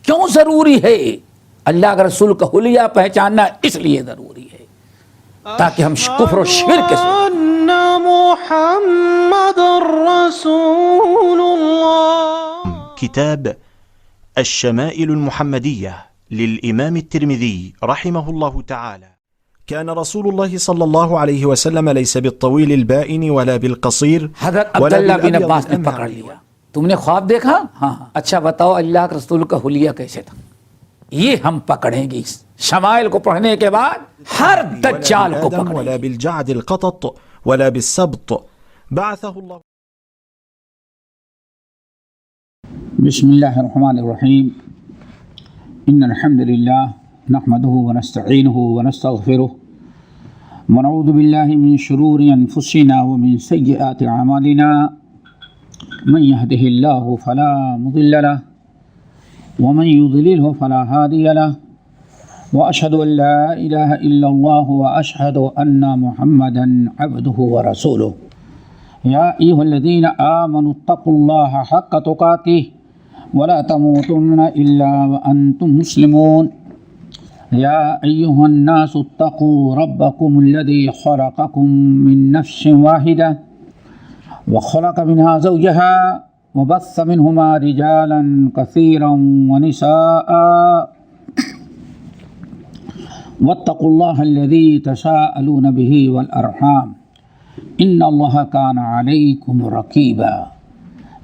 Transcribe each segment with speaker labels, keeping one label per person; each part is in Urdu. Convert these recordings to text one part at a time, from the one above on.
Speaker 1: کیوں ضروری ہے؟ اللہ کے رسول کا حلیہ پہچاننا اس لیے ضروری ہے تاکہ ہم کفر و شرک سے
Speaker 2: محمد رسول اللہ.
Speaker 3: كتاب الشمائل المحمدية للإمام الترمذي رحمه الله تعالى. كان رسول الله صلى الله عليه وسلم ليس بالطويل البائن ولا بالقصير
Speaker 1: حضرت عبداللہ بن عباس نے پکڑ لیا. تم نے خواب دیکھا؟ ہاں. اچھا بتاؤ اللہ کے رسول کا حلیہ کیسے تھا؟ یہ ہم پکڑیں گے شمائل کو پڑھنے کے بعد ہر دجال کو پکڑیں
Speaker 3: ولا
Speaker 1: گے.
Speaker 3: بالجعد القطط ولا بالسبط بعثه الله.
Speaker 4: بسم اللہ الرحمن الرحیم. ان الحمد للہ نحمده ونستعینه ونستغفره ونعوذ باللہ من شرور انفسنا ومن سیئات اعمالنا من يهده الله فلا مضل له ومن يضلله فلا هادي له واشهد ان لا اله الا الله واشهد ان محمدا عبده ورسوله. يا ايها الذين امنوا اتقوا الله حق تقاته ولا تموتن الا وانتم مسلمون. يا ايها الناس اتقوا ربكم الذي خلقكم من نفس واحده وخلق منها زوجها وبث منهما رجالا كثيرا ونساء واتقوا الله الذي تساءلون به والأرحام إن الله كان عليكم رقيبا.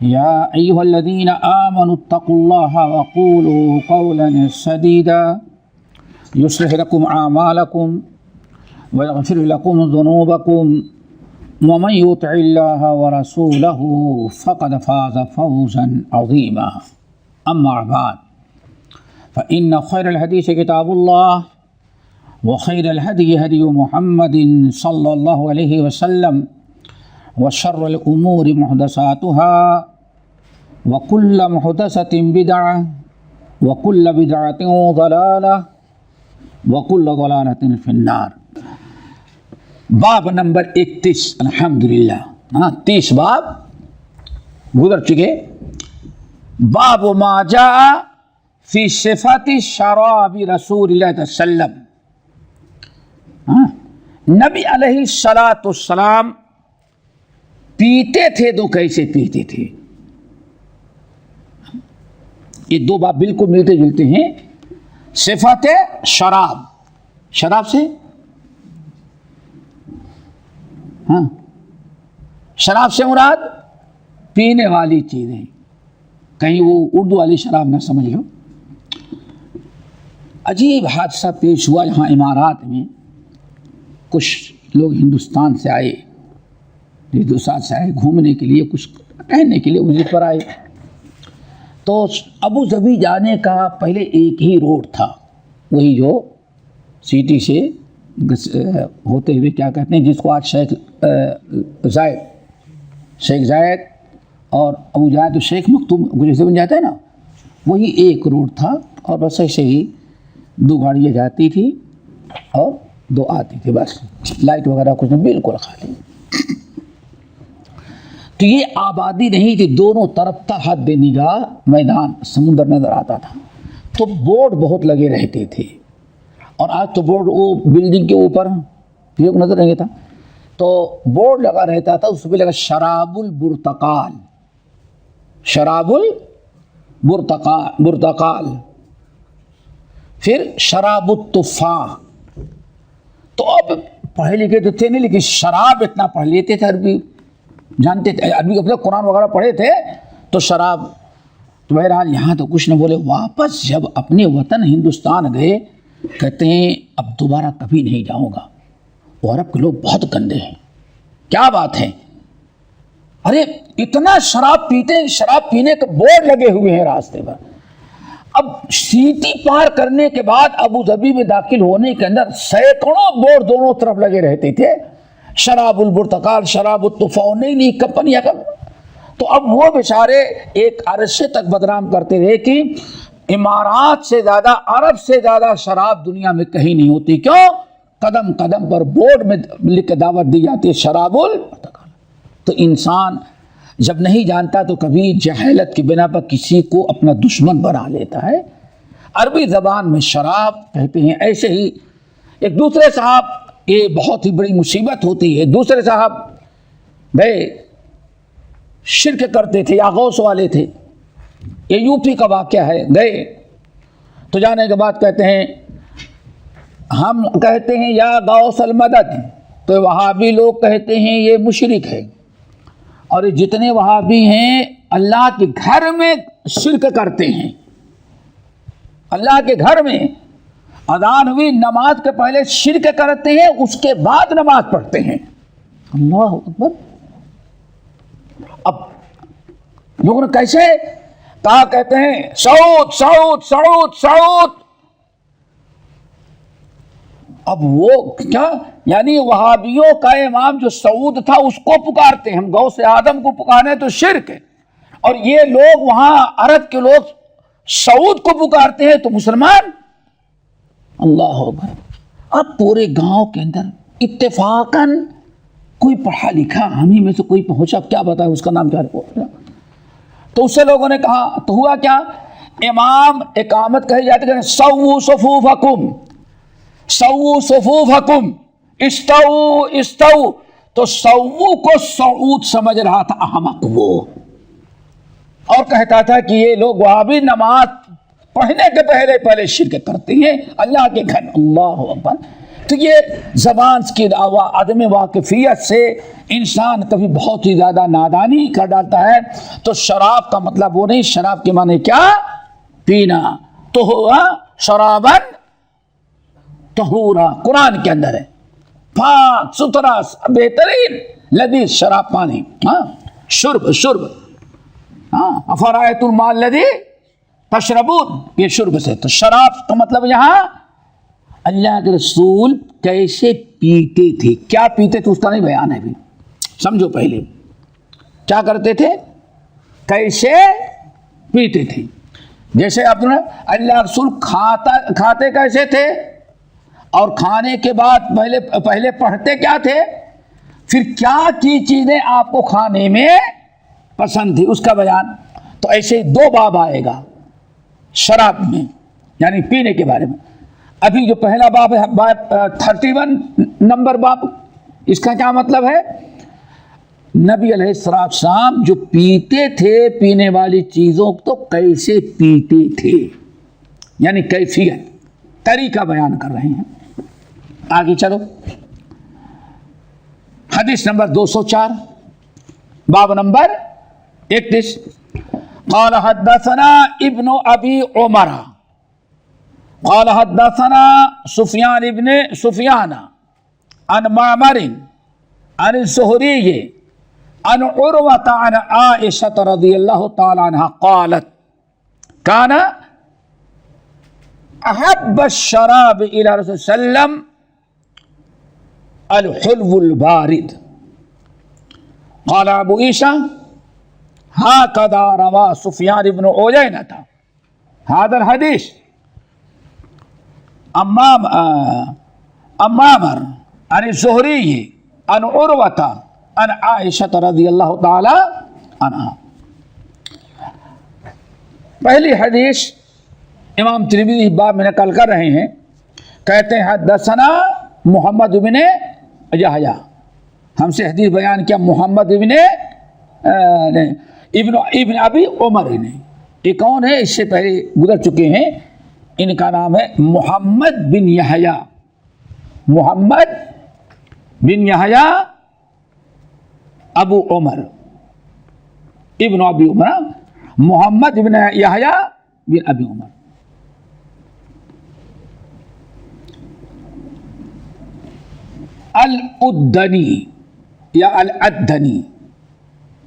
Speaker 4: يا أيها الذين آمنوا اتقوا الله وقولوا قولا سديدا يصلح لكم أعمالكم ويغفر لكم ذنوبكم ومن يطع الله ورسوله فقد فاز فوزا عظيما. أما بعد فإن خير الحديث كتاب الله وخير الهدي هدي محمد صلى الله عليه وسلم وشر الأمور محدثاتها وكل محدثة بدعة وكل بدعة ضلالة وكل ضلالة في النار. باب نمبر 31 الحمدللہ. 30 باب گزر چکے. باب ما جاء فی صفات شراب رسول اللہ صلی اللہ علیہ وسلم. نبی علیہ السلام پیتے تھے تو کیسے پیتے تھے؟ یہ دو باب بالکل ملتے جلتے ہیں. صفات شراب، شراب سے شراب سے مراد پینے والی چیزیں. کہیں وہ اردو والی شراب نہ سمجھ لو. عجیب حادثہ پیش ہوا یہاں امارات میں. کچھ لوگ ہندوستان سے آئے، ہندوستان سے آئے گھومنے کے لیے، کچھ ٹہلنے کے لیے وزٹ پر آئے. تو ابو ظبی جانے کا پہلے ایک ہی روڈ تھا، وہی جو سٹی سے ہوتے ہوئے کیا کہتے ہیں جس کو آج شیخ زائد اور ابو جائے تو شیخ مختوم گزر بن جاتا ہے نا، وہی ایک روڈ تھا. اور بس ایسے ہی 2 گاڑیاں جاتی تھی اور 2 آتی تھی، بس لائٹ وغیرہ کچھ نہیں، بالکل خالی. تو یہ آبادی نہیں تھی، دونوں طرف تھا حد نگاہ میدان، سمندر نظر آتا تھا. تو بورڈ بہت لگے رہتے تھے، اور آج تو بورڈ وہ بلڈنگ کے اوپر نظر نہیں تھا، تو بورڈ لگا رہتا تھا. اس پہ لگا شراب البرتقال، شراب البرتقال، پھر شراب التفاح. تو اب پڑھے لکھے تو تھے نہیں، لیکن شراب اتنا پڑھ لیتے تھے، عربی جانتے تھے، عربی اپنے قرآن وغیرہ پڑھے تھے تو شراب. تو بہرحال یہاں تو کچھ نہ بولے. واپس جب اپنے وطن ہندوستان گئے، کہتے ہیں اب دوبارہ کبھی نہیں جاؤں گا، وہ عرب کے لوگ بہت گندے ہیں. کیا بات ہے؟ ارے اتنا شراب پیتے ہیں، شراب پینے کے بورڈ لگے ہوئے ہیں راستے پر. اب سیٹی پار کرنے کے بعد ابو ظبی میں داخل ہونے کے اندر سینکڑوں بورڈ دونوں طرف لگے رہتے تھے، شراب البرتقال، شراب التفاح، نئی نئی کمپنیاں. تو اب وہ بیچارے ایک عرصے تک بدنام کرتے رہے کہ امارات سے زیادہ، عرب سے زیادہ شراب دنیا میں کہیں نہیں ہوتی. کیوں؟ قدم قدم پر بورڈ میں لکھ کے دعوت دی جاتی ہے شراب البرتقال. تو انسان جب نہیں جانتا تو کبھی جہالت کی بنا پر کسی کو اپنا دشمن بنا لیتا ہے. عربی زبان میں شراب کہتے ہیں. ایسے ہی ایک دوسرے صاحب، یہ بہت ہی بڑی مصیبت ہوتی ہے، دوسرے صاحب گئے شرک کرتے تھے یا غوث والے تھے. یہ یو پی کا واقعہ ہے. گئے تو جانے کے بعد کہتے ہیں ہم کہتے ہیں یا غوث المدد، تو وہابی لوگ کہتے ہیں یہ مشرک ہے. اور یہ جتنے وہابی ہیں اللہ کے گھر میں شرک کرتے ہیں. اللہ کے گھر میں اذان ہوئی، نماز کے پہلے شرک کرتے ہیں، اس کے بعد نماز پڑھتے ہیں. اللہ اکبر. اب لوگوں نے کیسے کہا؟ کہتے ہیں سعود سعود سعود سعود. اب وہ کیا یعنی وہابیوں کا امام جو سعود تھا اس کو پکارتے ہیں. ہم غوث آدم کو پکارے تو شرک ہے، اور یہ لوگ وہاں عرب کے لوگ سعود کو پکارتے ہیں تو مسلمان. اللہ اکبر. اب پورے گاؤں کے اندر اتفاقاً کوئی پڑھا لکھا ہمیں میں سے کوئی پہنچا، کیا بتائے اس کا نام کیا ہے، تو اس سے لوگوں نے کہا تو ہوا کیا؟ امام اقامت کہی جاتی ہے سووا صفوفکم، سووا صفوفکم، استو استو. تو سوو کو سعود سمجھ رہا تھا احمق وہ، اور کہتا تھا کہ یہ لوگ وہابی نماز پڑھنے کے پہلے شرک کرتے ہیں اللہ کے گھر. اللہ اکبر. تو یہ زبان کی عدم واقفیت سے انسان کبھی بہت ہی زیادہ نادانی کر ڈالتا ہے. تو شراب کا مطلب وہ نہیں، شراب کے معنی کیا؟ پینا. تو ہوا شرابن طہورا، قرآن کے اندر ہے، پاک ستھرا بہترین لذیذ شراب پانی. ہاں شرب شرب. ہاں افرائیت الماء الذی تشربون، یہ شرب سے. تو شراب کا مطلب یہاں اللہ کے رسول کیسے پیتے تھے، کیا پیتے تھے اس کا نہیں بیان ہے. ابھی سمجھو پہلے کیا کرتے تھے، کیسے پیتے تھے. جیسے اپنے اللہ رسول کھاتے کیسے تھے، اور کھانے کے بعد پہلے پڑھتے کیا تھے، پھر کیا کی چیزیں آپ کو کھانے میں پسند تھی اس کا بیان. تو ایسے دو باب آئے گا شراب میں، یعنی پینے کے بارے میں. ابھی جو پہلا باب ہے، باب 31 نمبر باب، اس کا کیا مطلب ہے؟ نبی علیہ السلام جو پیتے تھے، پینے والی چیزوں تو کیسے پیتے تھے، یعنی کیفیت، طریقہ بیان کر رہے ہیں. آگے چلو. حدیث نمبر 204، باب نمبر 31. قال حدثنا ابن ابی عمر قال حدثنا سفیان ابن سفیان عن معمر عن الزهري عن عروة عن عائشة رضي الله تعالى عنها قالت كان أحب الشراب إلى رسول الله صلى الله عليه وسلم الحلو البارد. قال أبو عيسى هكذا روى سفيان بن عيينة هذا الحديث معمر عن الزهري عن عروة عن عائشة رضی اللہ تعالی عنہا. پہلی حدیث امام ترمذی باب میں نقل کر رہے ہیں. کہتے ہیں حدثنا محمد بن یحییٰ، ہم سے حدیث بیان کیا محمد ابن ابی عمر نے. یہ کون ہے؟ اس سے پہلے گزر چکے ہیں. ان کا نام ہے محمد بن یحییٰ، محمد بن یحییٰ ابو عمر ابن ابی عمر، محمد بن یحییٰ بن ابی عمر. الادنی یا الادنی،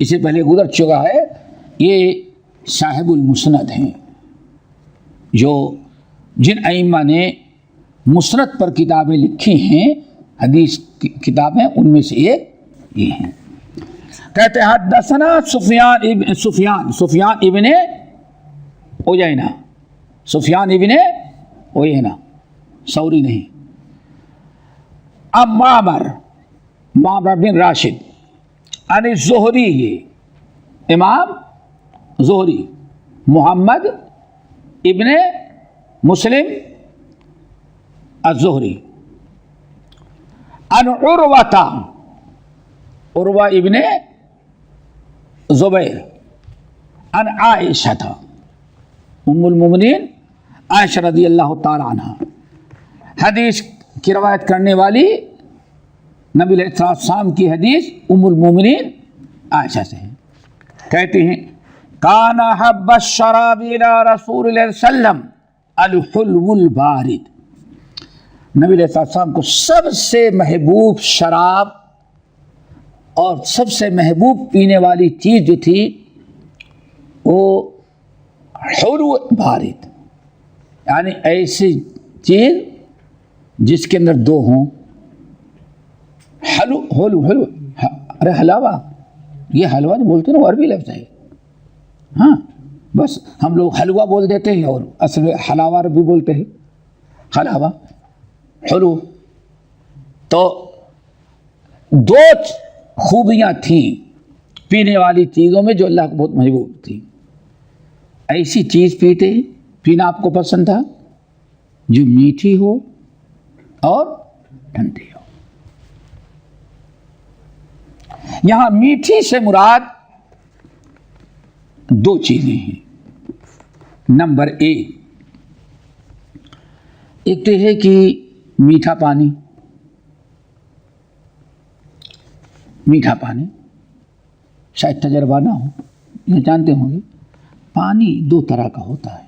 Speaker 4: اس سے پہلے گزر چکا ہے. یہ صاحب المسند ہیں، جو جن ائمہ نے مسند پر کتابیں لکھی ہیں، حدیث کی کتابیں، ان میں سے ایک یہ ہیں. کہتے ہیں حدثنا سفیان ابن عیینہ، سفیان ابن عیینہ، ثوری نہیں. ام معمر بن راشد عن الزہری، امام زہری محمد ابن مسلم الزہری عن عروہ، عروہ ابن زبیر، عن عائشہ، ام المؤمنین عائشہ رضی اللہ تعالی عنہ، حدیث کی روایت کرنے والی نبی علیہ السلام کی حدیث ام المؤمنین عائشہ سے ہے، کہتے ہیں کان حب الشراب الى رسول اللہ صلی اللہ علیہ وسلم الحلو البارد، نبی علیہ السلام کو سب سے محبوب شراب اور سب سے محبوب پینے والی چیز جو تھی وہ حلو بارد، یعنی ایسی چیز جس کے اندر دو ہوں، حلو حلو حلو، ارے حلاوہ، یہ حلوہ جو بولتے ہیں نا وہ عربی لفظ ہے، ہاں بس ہم لوگ حلوہ بول دیتے ہیں اور اصل میں حلاوہ عربی بولتے ہیں، حلاوہ حلو۔ تو دو خوبیاں تھیں پینے والی چیزوں میں جو اللہ کو بہت محبوب تھی، ایسی چیز پینا آپ کو پسند تھا جو میٹھی ہو اور ٹھنڈی ہو۔ یہاں میٹھی سے مراد دو چیزیں ہیں۔ نمبر ایک تو ہے کہ میٹھا پانی شاید تجربہ نہ ہو، یہ جانتے ہوں گے پانی دو طرح کا ہوتا ہے،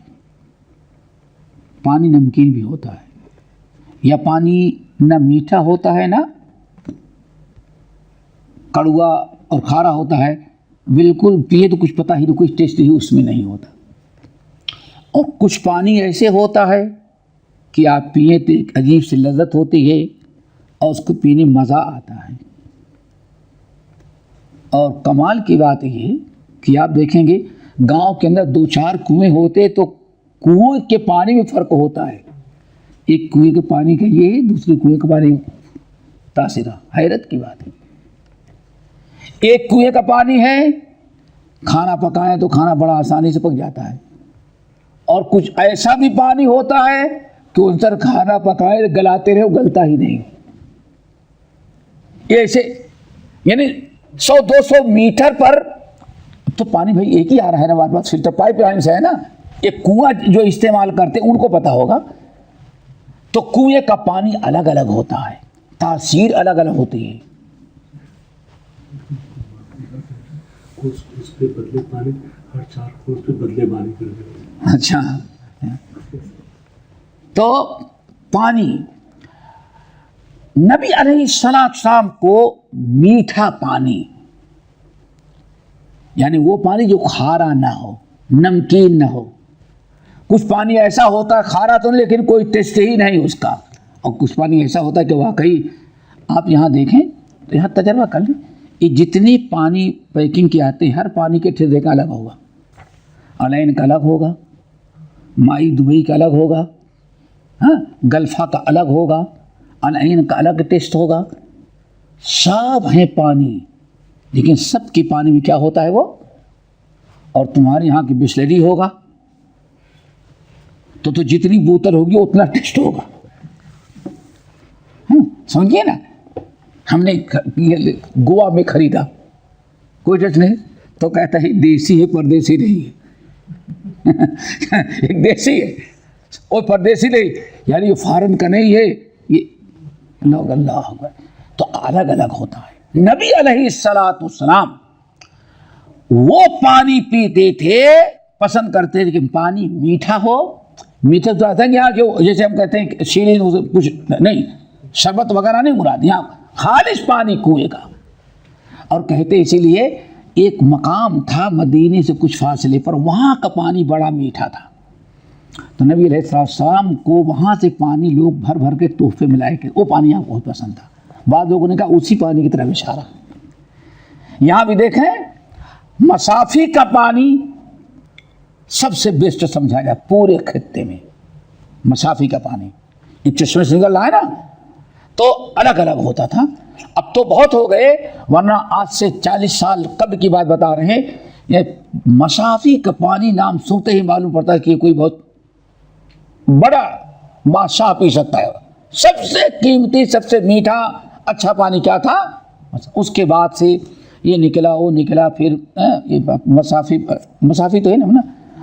Speaker 4: پانی نمکین بھی ہوتا ہے، یا پانی نہ میٹھا ہوتا ہے نہ کڑوا اور کھارا ہوتا ہے، بالکل پیے تو کچھ پتہ ہی نہیں، کچھ ٹیسٹ ہی اس میں نہیں ہوتا، اور کچھ پانی ایسے ہوتا ہے کہ آپ پیے تو ایک عجیب سی لذت ہوتی ہے اور اس کو پینے مزہ آتا ہے۔ اور کمال کی بات یہ ہے کہ آپ دیکھیں گے گاؤں کے اندر دو چار کنویں ہوتے تو کنویں کے پانی میں فرق ہوتا ہے، ایک کنویں کے پانی کا یہ ہے، دوسرے کنویں کے پانی تاثر، حیرت کی بات ہے۔ ایک کنویں کا پانی ہے، کھانا پکائیں تو کھانا بڑا آسانی سے پک جاتا ہے، اور کچھ ایسا بھی پانی ہوتا ہے کہ ان پر کھانا پکائے گلاتے رہے وہ گلتا ہی نہیں، ایسے یعنی 100-200 میٹر پر تو پانی بھائی ایک ہی آ رہا ہے نا، ہمارے پاس فلٹر پائپ لائن سے ہے نا، ایک کنواں جو استعمال کرتے ہیں ان کو پتہ ہوگا، تو کنویں کا پانی الگ الگ ہوتا ہے، تاثیر الگ الگ ہوتی ہے۔
Speaker 5: اس پہ بدلے پانی ہر 4 فٹ پہ بدلے پانی کر دیں۔
Speaker 4: اچھا، تو پانی نبی علیہ السلام کو میٹھا پانی، یعنی وہ پانی جو کھارا نہ ہو، نمکین نہ ہو، کچھ پانی ایسا ہوتا ہے کھارا تو نہیں لیکن کوئی ٹیسٹ ہی نہیں اس کا، اور کچھ پانی ایسا ہوتا ہے کہ واقعی آپ یہاں دیکھیں تو یہاں تجربہ کر لیں، یہ جتنی پانی پیکنگ کے آتے ہیں ہر پانی کے ٹھیکے کا الگ ہوگا، الین کا الگ ہوگا، مائی دبئی کا الگ ہوگا، ہاں گلفا کا الگ ہوگا، الین کا الگ ٹیسٹ ہوگا، سب ہیں پانی، لیکن سب کے پانی میں کیا ہوتا ہے وہ، اور تمہارے یہاں کی بسلری ہوگا تو جتنی بوتل ہوگی اتنا ٹیسٹ ہوگا، سمجھیے نا۔ ہم نے گوا میں خریدا، کوئی ٹیسٹ نہیں، تو کہتا ہے دیسی ہے پردیسی نہیں ہے ایک دیسی ہے اور پردیسی نہیں، یعنی یہ فارن کا نہیں ہے، یہ لوگ اللہ اکبر، تو الگ الگ ہوتا ہے۔ نبی علیہ السلام وہ پانی پیتے تھے، پسند کرتے تھے کہ پانی میٹھا ہو، میٹھا تو آتا ہے کہ یہاں جو جیسے ہم کہتے ہیں شیرین کچھ نہیں، شربت وغیرہ نہیں مراد، یہاں خالص پانی کنویں کا، اور کہتے اسی لیے ایک مقام تھا مدینے سے کچھ فاصلے پر، وہاں کا پانی بڑا میٹھا تھا، تو نبی علیہ السلام کو وہاں سے پانی لوگ بھر بھر کے تحفے میں لائے کہ وہ پانی آپ بہت پسند تھا، بعض لوگوں نے کہا اسی پانی کی طرف اشارہ۔ یہاں بھی دیکھیں مصافی کا پانی سب سے بیسٹ سمجھا جائے پورے خطے میں، مصافی کا پانی ایک چشمے سے نکل رہا ہے نا، تو الگ الگ ہوتا تھا، اب تو بہت ہو گئے، ورنہ آج سے 40 سال قبل کی بات بتا رہے ہیں، یہ مصافی کا پانی نام سنتے ہی معلوم پڑتا ہے کہ کوئی بہت بڑا بادشاہ پی سکتا ہے. سب سے قیمتی سب سے میٹھا اچھا پانی کیا تھا؟ اس کے بعد سے یہ نکلا وہ نکلا، پھر یہ مسافی تو ہے نا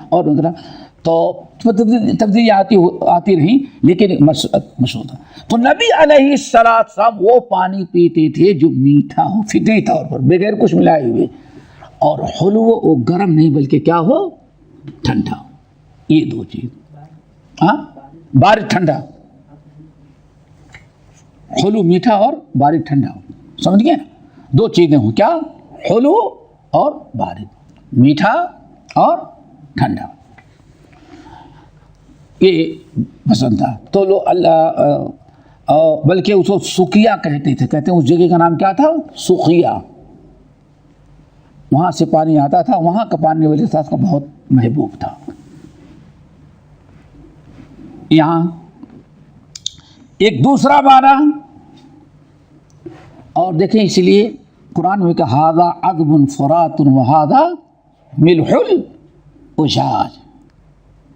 Speaker 4: اور نکلا، تو تبدیلی آتی رہی لیکن مشہور تھا. تو نبی علیہ السلام وہ پانی پیتے تھے جو میٹھا ہو فطری طور پر بغیر کچھ ملائے ہوئے، اور حلو وہ گرم نہیں بلکہ کیا ہو؟ ٹھنڈا ہو. یہ دو چیز، ہاں بارش ٹھنڈا، حلو میٹھا اور بارش ٹھنڈا ہو. سمجھ گئے نا؟ دو چیزیں ہوں، کیا؟ حلو اور بارش، میٹھا اور ٹھنڈا. یہ پسند تھا. تو لو اللہ بلکہ اس کو سقیا کہتے تھے، کہتے ہیں اس جگہ کا نام کیا تھا؟ سقیا. وہاں سے پانی آتا تھا، وہاں کا پانی وجہ سے اس کا بہت محبوب تھا. یہاں ایک دوسرا معنی اور دیکھیں، اس لیے قرآن میں کہا ھذا عذب فرات وھذا ملح اجاج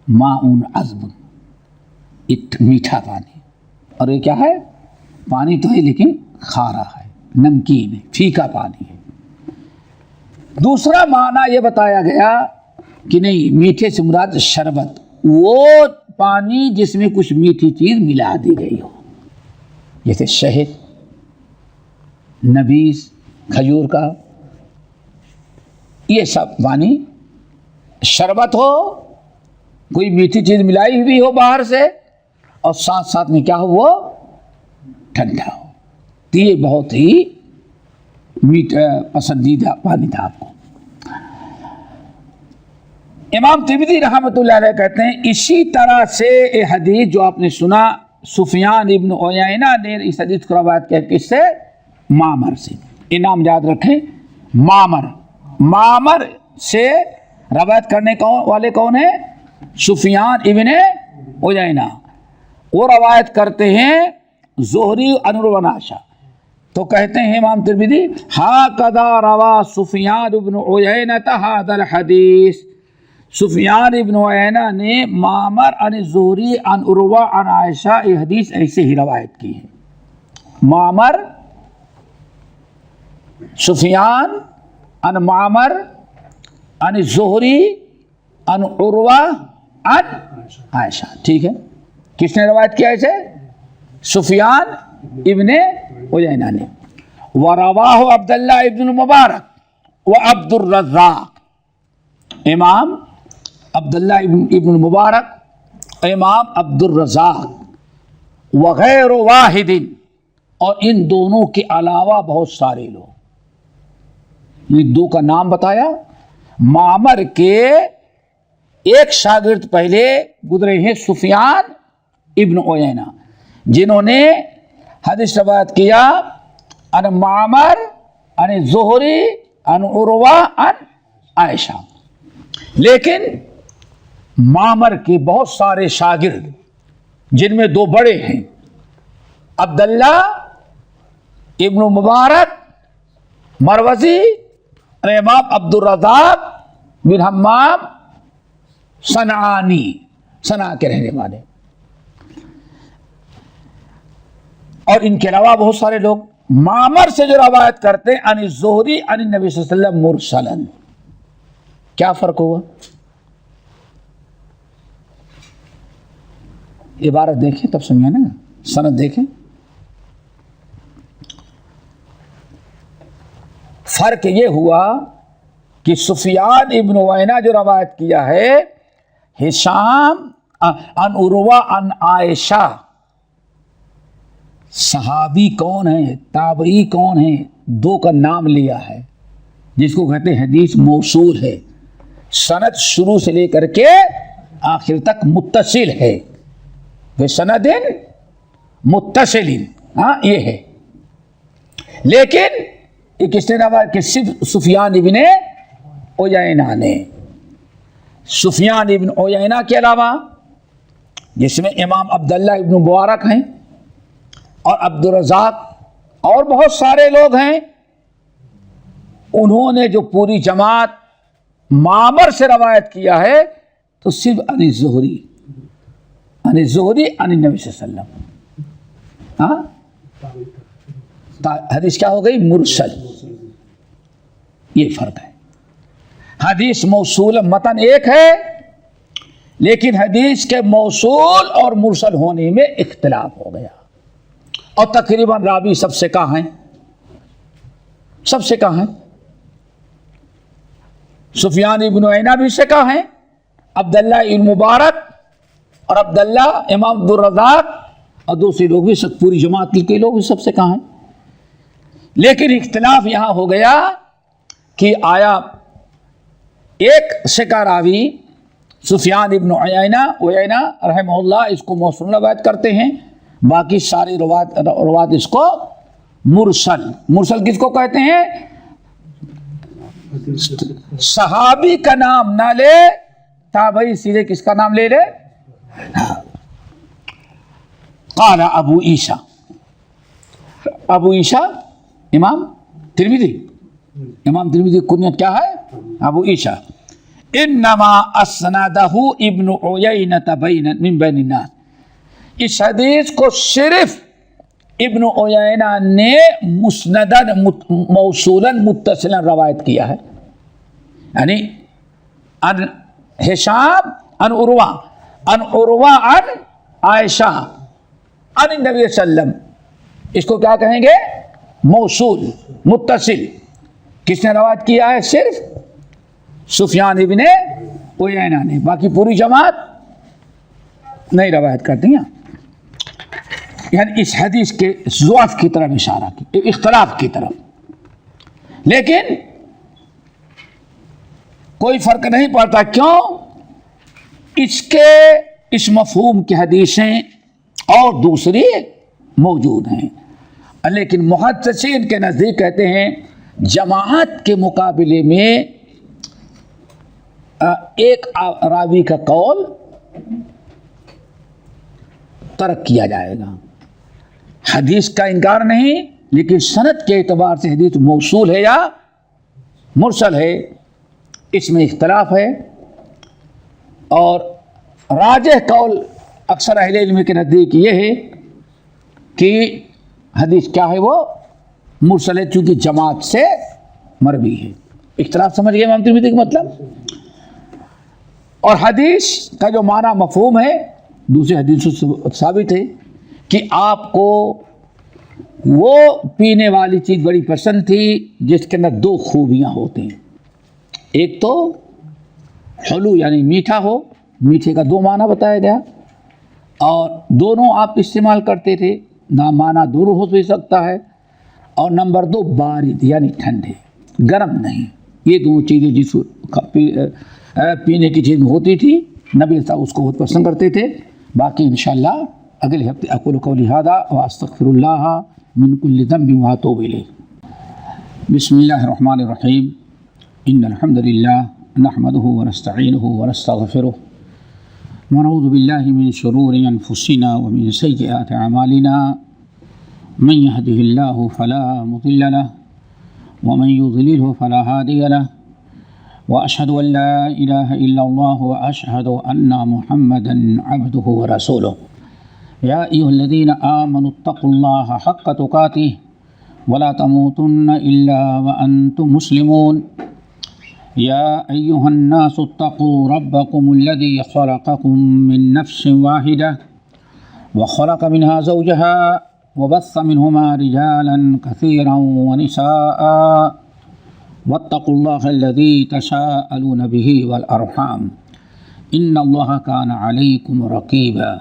Speaker 4: ماء عذب، میٹھا پانی، اور یہ کیا ہے؟ پانی تو ہے لیکن کھارا ہے، نمکین ہے، پھیکا پانی ہے. دوسرا معنی یہ بتایا گیا کہ نہیں، میٹھے سے مراد شربت، وہ پانی جس میں کچھ میٹھی چیز ملا دی گئی ہو، جیسے شہد، نبیذ، کھجور کا، یہ سب پانی شربت ہو، کوئی میٹھی چیز ملائی ہوئی ہو باہر سے، اور ساتھ ساتھ میں کیا ہو؟ وہ ٹھنڈا ہو. تو یہ بہت ہی میٹھا پسندیدہ پانی تھا آپ کو. امام ترمذی رحمۃ اللہ علیہ کہتے ہیں اسی طرح سے یہ حدیث جو آپ نے سنا، سفیان ابن عیینہ نے اس حدیث کو روایت کیا، کس سے؟ معمر سے. یہ نام یاد رکھیں، معمر سے روایت کرنے والے کون ہیں؟ سفیان ابن عیینہ. وہ روایت کرتے ہیں زہری عن عروہ عن عائشہ. تو کہتے ہیں امام ترمذی ھذا روا سفیان ابن عیینہ ھذا الحدیث. سفیان ابن عیینہ نے معمر عن زہری عن عروہ عن عائشہ یہ حدیث ایسے ہی روایت کی ہے. معمر، سفیان عن معمر عن زہری عن عروہ عن عائشہ. ٹھیک ہے، کس نے روایت کیا اسے؟ سفیان ابن عیینہ نے. وَرَوَاهُ عبداللہ ابن المبارک وعبد الرزاق. امام عبداللہ ابن المبارک، امام عبد الرزاق، وغیر واحد، اور ان دونوں کے علاوہ بہت سارے لوگ. یہ دو کا نام بتایا. معمر کے ایک شاگرد پہلے گزرے ہیں سفیان ابن عیینہ، جنہوں نے حدیث روایت کیا عن معمر عن زہری عن عروہ عن عائشہ. لیکن معمر کے بہت سارے شاگرد، جن میں دو بڑے ہیں، عبداللہ ابن مبارک مروزی اور امام عبد الرزاق بن حمام صنعانی، صنعا کے رہنے والے، اور ان کے علاوہ بہت سارے لوگ معمر سے جو روایت کرتے ہیں عن الزہری عن النبی صلی اللہ علیہ وسلم مرسلا. کیا فرق ہوا؟ عبارت دیکھیں تب سمجھیں نا، سند دیکھیں. فرق یہ ہوا کہ سفیان ابن عیینہ جو روایت کیا ہے ہشام عن عروہ عن عائشہ، صحابی کون ہیں، تابعی کون ہیں، دو کا نام لیا ہے، جس کو کہتے ہیں حدیث موصول ہے. سند شروع سے لے کر کے آخر تک متصل ہے، بسند متصل. ہاں یہ ہے. لیکن یہ کس نے روایت کہ صرف سفیان ابن عیینہ نے. سفیان ابن عیینہ کے علاوہ جس میں امام عبداللہ ابن مبارک ہیں اور عبد الرزاق اور بہت سارے لوگ ہیں، انہوں نے جو پوری جماعت معمر سے روایت کیا ہے تو صرف عن زہری عن الزہری عن النبی صلی اللہ علیہ وسلم. ہاں حدیث کیا ہو گئی؟ مرسل. یہ فرق ہے. حدیث موصول متن ایک ہے لیکن حدیث کے موصول اور مرسل ہونے میں اختلاف ہو گیا. اور تقریباً راوی سب سے کہاں ہیں؟ سب سے کہاں ہیں؟ سفیان ابن عیینہ بھی سے کہاں ہیں، عبداللہ ابن مبارک اور عبداللہ امام عبدالرزاق اور دوسرے لوگ بھی سب، پوری جماعت کے لوگ بھی سب سے کہاں ہیں. لیکن اختلاف یہاں ہو گیا کہ آیا ایک سکہ راوی سفیان ابن عیینہ رحمہ اللہ اس کو موصول روایت کرتے ہیں، باقی ساری روایت اس کو مرسل. مرسل کس کو کہتے ہیں؟ صحابی کا نام نہ لے، تابعی سیدھے کس کا نام لے لے؟ قال ابو عیسیٰ، ابو عیسیٰ امام ترمذی، امام ترمذی کی کنیت کیا ہے؟ ابو عیسیٰ. انما اسندہ ابن عیینہ من بین الناس. اس حدیث کو صرف ابن عیینہ نے مسندن موصولاً متصلاً روایت کیا ہے. یعنی ان ہشام ان عروہ عن عائشہ عن النبی صلی اللہ علیہ وسلم. اس کو کیا کہیں گے؟ موصول متصل. کس نے روایت کیا ہے؟ صرف سفیان ابن عیینہ نے، باقی پوری جماعت نہیں روایت کرتی ہیں. یعنی اس حدیث کے ضعف کی طرف اشارہ کی، اختلاف کی طرف. لیکن کوئی فرق نہیں پڑتا. کیوں؟ اس مفہوم کی حدیثیں اور دوسری موجود ہیں. لیکن محدثین کے نزدیک کہتے ہیں جماعت کے مقابلے میں ایک راوی کا قول ترک کیا جائے گا. حدیث کا انکار نہیں، لیکن سند کے اعتبار سے حدیث موصول ہے یا مرسل ہے اس میں اختلاف ہے. اور راجح قول اکثر اہل علم کے نزدیک یہ ہے کہ حدیث کیا ہے؟ وہ مرسل ہے، چونکہ جماعت سے مروی ہے. اختلاف سمجھ گئے امام ترمذی کا مطلب؟ اور حدیث کا جو معنی مفہوم ہے دوسرے حدیثوں سے ثابت ہے کہ آپ کو وہ پینے والی چیز بڑی پسند تھی جس کے اندر دو خوبیاں ہوتی ہیں. ایک تو حلو یعنی میٹھا ہو، میٹھے کا دو معنی بتایا گیا، اور دونوں آپ استعمال کرتے تھے، نہ معنی دور ہو بھی سکتا ہے. اور نمبر دو بارد یعنی ٹھنڈے، گرم نہیں. یہ دونوں چیزیں جس پینے کی چیز ہوتی تھی نبی صاحب اس کو بہت پسند کرتے تھے. باقی انشاءاللہ اگلے ہفتے اقول قولی ھذا واستغفر اللہ من کل ذنب واتوب الیہ. بسم اللہ الرحمن الرحیم. ان الحمد للہ نحمده ونستعینه ونستغفره ونعوذ باللہ من شرور انفسنا ومن سیئات اعمالنا. من يهده الله فلا مضل له ومن يضلله فلا هادي له وأشهد أن لا إله إلا الله وأشهد أن محمدا عبده ورسوله. يا أيها الذين آمنوا اتقوا الله حق تقاته ولا تموتن إلا وأنتم مسلمون. يا أيها الناس اتقوا ربكم الذي خلقكم من نفس واحدة وخلق منها زوجها وبث منهما رجالا كثيرا ونساء واتقوا الله الذي تساءلون به والأرحام إن الله كان عليكم رقيبا.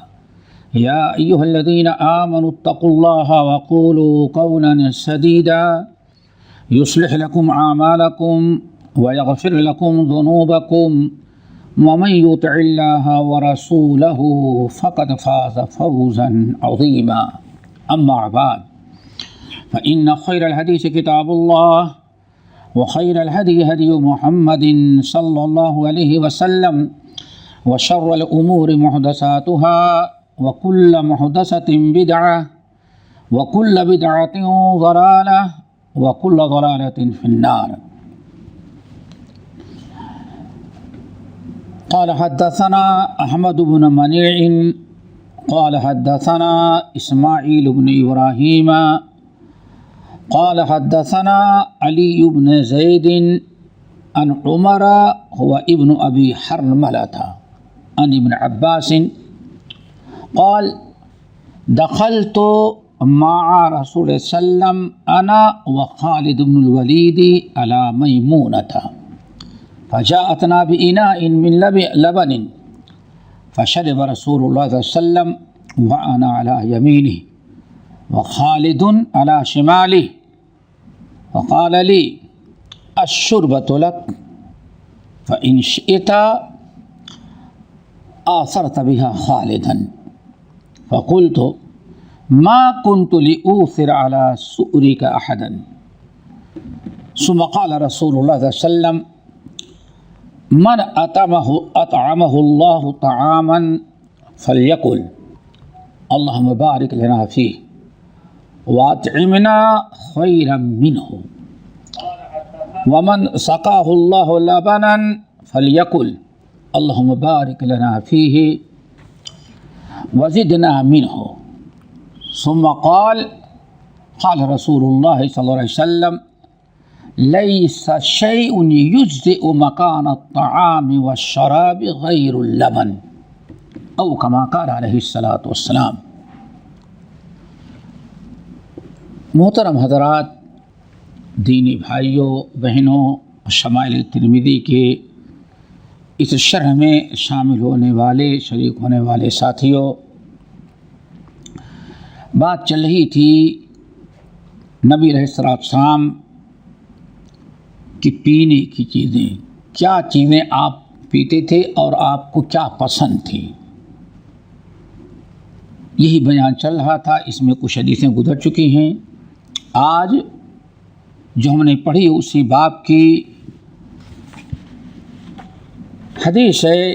Speaker 4: يا أيها الذين آمنوا اتقوا الله وقولوا قولا سديدا يصلح لكم أعمالكم ويغفر لكم ذنوبكم ومن يطع الله ورسوله فقد فاز فوزا عظيما. أما بعد فإن خير الحديث كتاب الله وخير الهدي هدي محمد صلى الله عليه وسلم وشر الأمور محدثاتها وكل محدثة بدعة وكل بدعة ضلالة وكل ضلالة في النار. قال حدثنا أحمد بن منيع قال حدثنا اسماعیل بن ابراہیم قال حدثنا علی بن زید عن عمر هو ابن ابی حرملة عن ابن عباس قال دخلت مع رسول الله صلى الله عليه وسلم انا وخالد بن الوليد على ميمونة فجاءتنا بإناء من لبن فشرب رسول الله صلى الله عليه وسلم وأنا على يمينه وخالد على شماله وقال لي الشربة لك فإن شئت آثرت بها خالدا فقلت ما كنت لأوثر على سؤرك أحدا ثم قال رسول الله صلى الله عليه وسلم من أطعمه الله طعاما فليقل اللهم بارك لنا فيه وأطعمنا خيرا منه ومن سقاه الله لبنا فليقل اللهم بارك لنا فيه وزدنا منه ثم قال رسول الله صلى الله عليه وسلم ليس شيء يجزئ مكان الطعام والشراب غير اللبن أو كما قال عليه الصلاة والسلام. محترم حضرات، دینی بھائیوں بہنوں، شمائل ترمذی کے اس شرح میں شامل ہونے والے شریک ہونے والے ساتھیوں، بات چل رہی تھی نبی علیہ السلام کی پینے کی چیزیں، کیا چیزیں آپ پیتے تھے اور آپ کو کیا پسند تھی، یہی بیان چل رہا تھا. اس میں کچھ حدیثیں گزر چکی ہیں. آج جو ہم نے پڑھی اسی باب کی حدیث ہے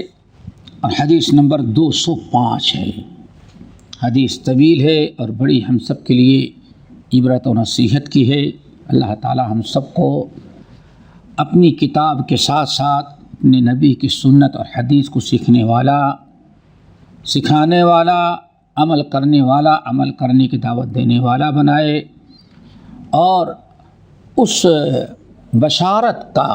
Speaker 4: اور حدیث نمبر 205 ہے. حدیث طویل ہے اور بڑی ہم سب کے لیے عبرت و نصیحت کی ہے. اللہ تعالی ہم سب کو اپنی کتاب کے ساتھ ساتھ اپنے نبی کی سنت اور حدیث کو سیکھنے والا، سکھانے والا، عمل کرنے والا، عمل کرنے کی دعوت دینے والا بنائے، اور اس بشارت کا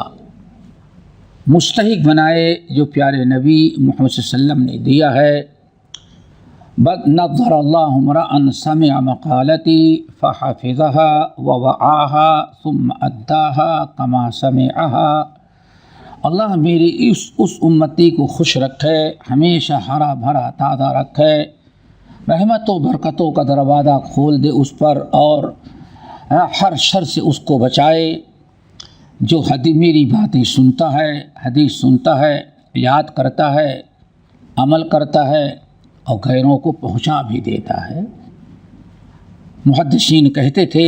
Speaker 4: مستحق بنائے جو پیارے نبی محمد صلی اللہ علیہ وسلم نے دیا ہے. نظر اللہ امرأ سمع مقالتی فحفظها ووعاها ثم اداها كما سمعها. اللہ میری اس امتی کو خوش رکھے، ہمیشہ ہرا بھرا تازہ رکھے، رحمت و برکتوں کا دروازہ کھول دے اس پر، اور ہر شر سے اس کو بچائے. جو میری باتیں سنتا ہے، حدیث سنتا ہے، یاد کرتا ہے، عمل کرتا ہے اور غیروں کو پہنچا بھی دیتا ہے. محدثین کہتے تھے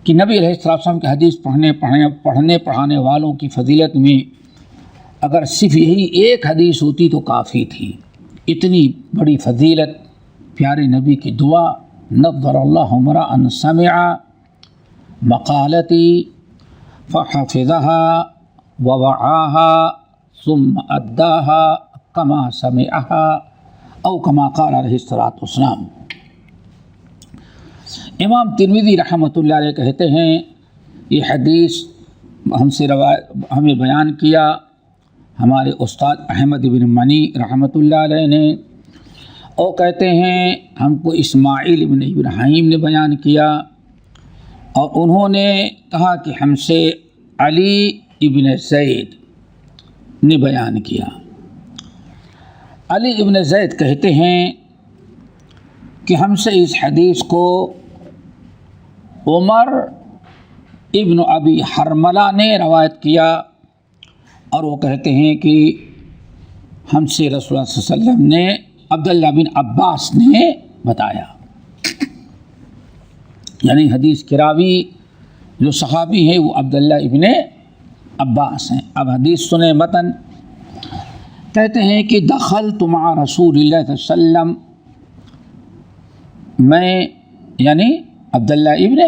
Speaker 4: کہ نبی علیہ السلام کی حدیث پڑھنے پڑھانے والوں کی فضیلت میں اگر صرف یہی ایک حدیث ہوتی تو کافی تھی. اتنی بڑی فضیلت پیارے نبی کی دعا، نظر اللہ امرأ سمع مقالتی فحفظها ووعاها ثم اداها كما سمعها او كما قال عليه الصلاة والسلام. امام ترمذی رحمۃ اللہ علیہ کہتے ہیں یہ حدیث ہمیں بیان کیا ہمارے استاد احمد بن منی رحمۃ اللہ علیہ نے، اور کہتے ہیں ہم کو اسماعیل بن ابراہیم نے بیان کیا، اور انہوں نے کہا کہ ہم سے علی ابن زید نے بیان کیا. علی ابن زید کہتے ہیں کہ ہم سے اس حدیث کو عمر ابن ابی حرملہ نے روایت کیا، اور وہ کہتے ہیں کہ ہم سے رسول اللہ صلی اللہ علیہ وسلم نے عبداللہ بن عباس نے بتایا. یعنی حدیث کے راوی جو صحابی ہیں وہ عبداللہ ابن عباس ہیں. اب حدیث سنیں متن. کہتے ہیں کہ دخلت مع رسول اللہ صلی اللہ علیہ وسلم، میں یعنی عبداللہ ابن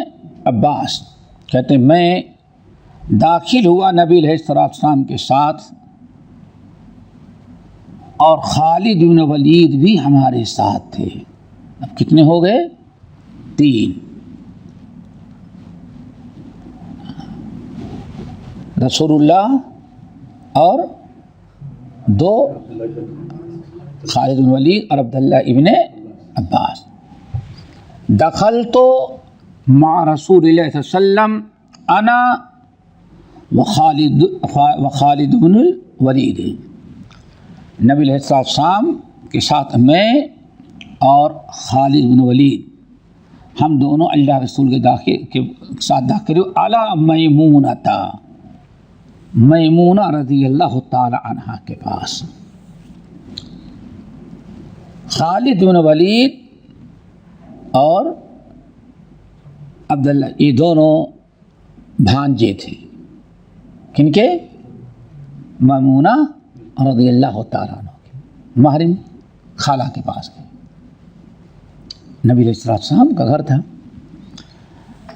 Speaker 4: عباس کہتے ہیں میں داخل ہوا نبی علیہ السلام کے ساتھ، اور خالد بن ولید بھی ہمارے ساتھ تھے. اب کتنے ہو گئے؟ 3. رسول اللہ اور 2 خالد بن ولید اور عبداللہ ابن عباس. دخلت مع رسول اللہ صلی اللہ علیہ وسلم انا وخالد بن الولید. نبی علیہ السلام کے ساتھ میں اور خالد بن ولید ہم دونوں اللہ رسول کے ساتھ داخل ہوئے. علی میمونہ رضی اللہ تعالی عنہ کے پاس. خالد بن ولید اور عبداللہ یہ دونوں بھانجے تھے. کن کے؟ میمونہ رضی اللہ تعالیٰ عنہ کے محرم خالہ کے پاس گئے. نبی علیہ السلام کا گھر تھا.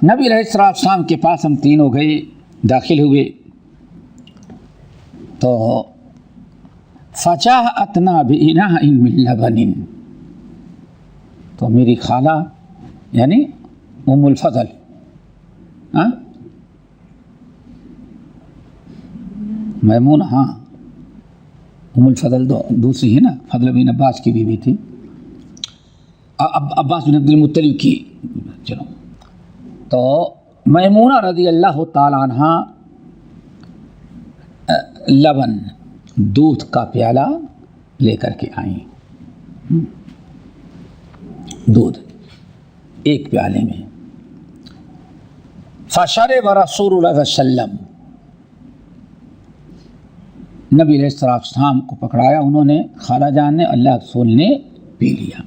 Speaker 4: نبی علیہ السلام کے پاس ہم تینوں گئے، داخل ہوئے تو فجاءتنا بإناء من لبن. تو میری خالہ یعنی ام الفضل میمون، ہاں ام الفضل دوسری ہے نا، فضل بن عباس کی بیوی تھی، عباس بن عبد المطلب کی. چلو تو میمونہ رضی اللہ تعالیٰ عنہ لبن دودھ کا پیالہ لے کر کے آئیں. دودھ ایک پیالے میں. فشرب رسول اللہ صلی اللہ علیہ وسلم. نبی علیہ السلام کو پکڑایا انہوں نے، خالہ جان نے، اللہ رسول نے پی لیا.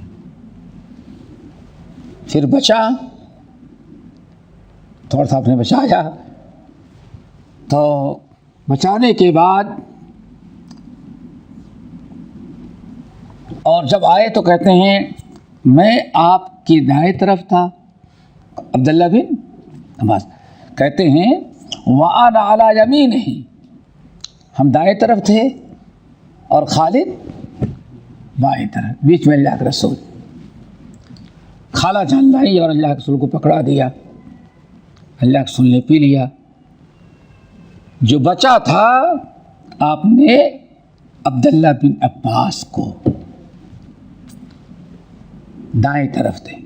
Speaker 4: پھر بچا، تھوڑا سا آپ نے بچایا. تو بچانے کے بعد اور جب آئے تو کہتے ہیں میں آپ کی دائیں طرف تھا. عبداللہ بن عباس کہتے ہیں وَأَنَا عَلَى يَمِينِهِ، ہم دائیں طرف تھے اور خالد بائیں طرف، بیچ میں اللہ کے رسول. خالہ جان لائی اور اللہ کے رسول کو پکڑا دیا. اللہ کے رسول نے پی لیا. جو بچا تھا آپ نے عبداللہ بن عباس کو، دائیں طرف تھے،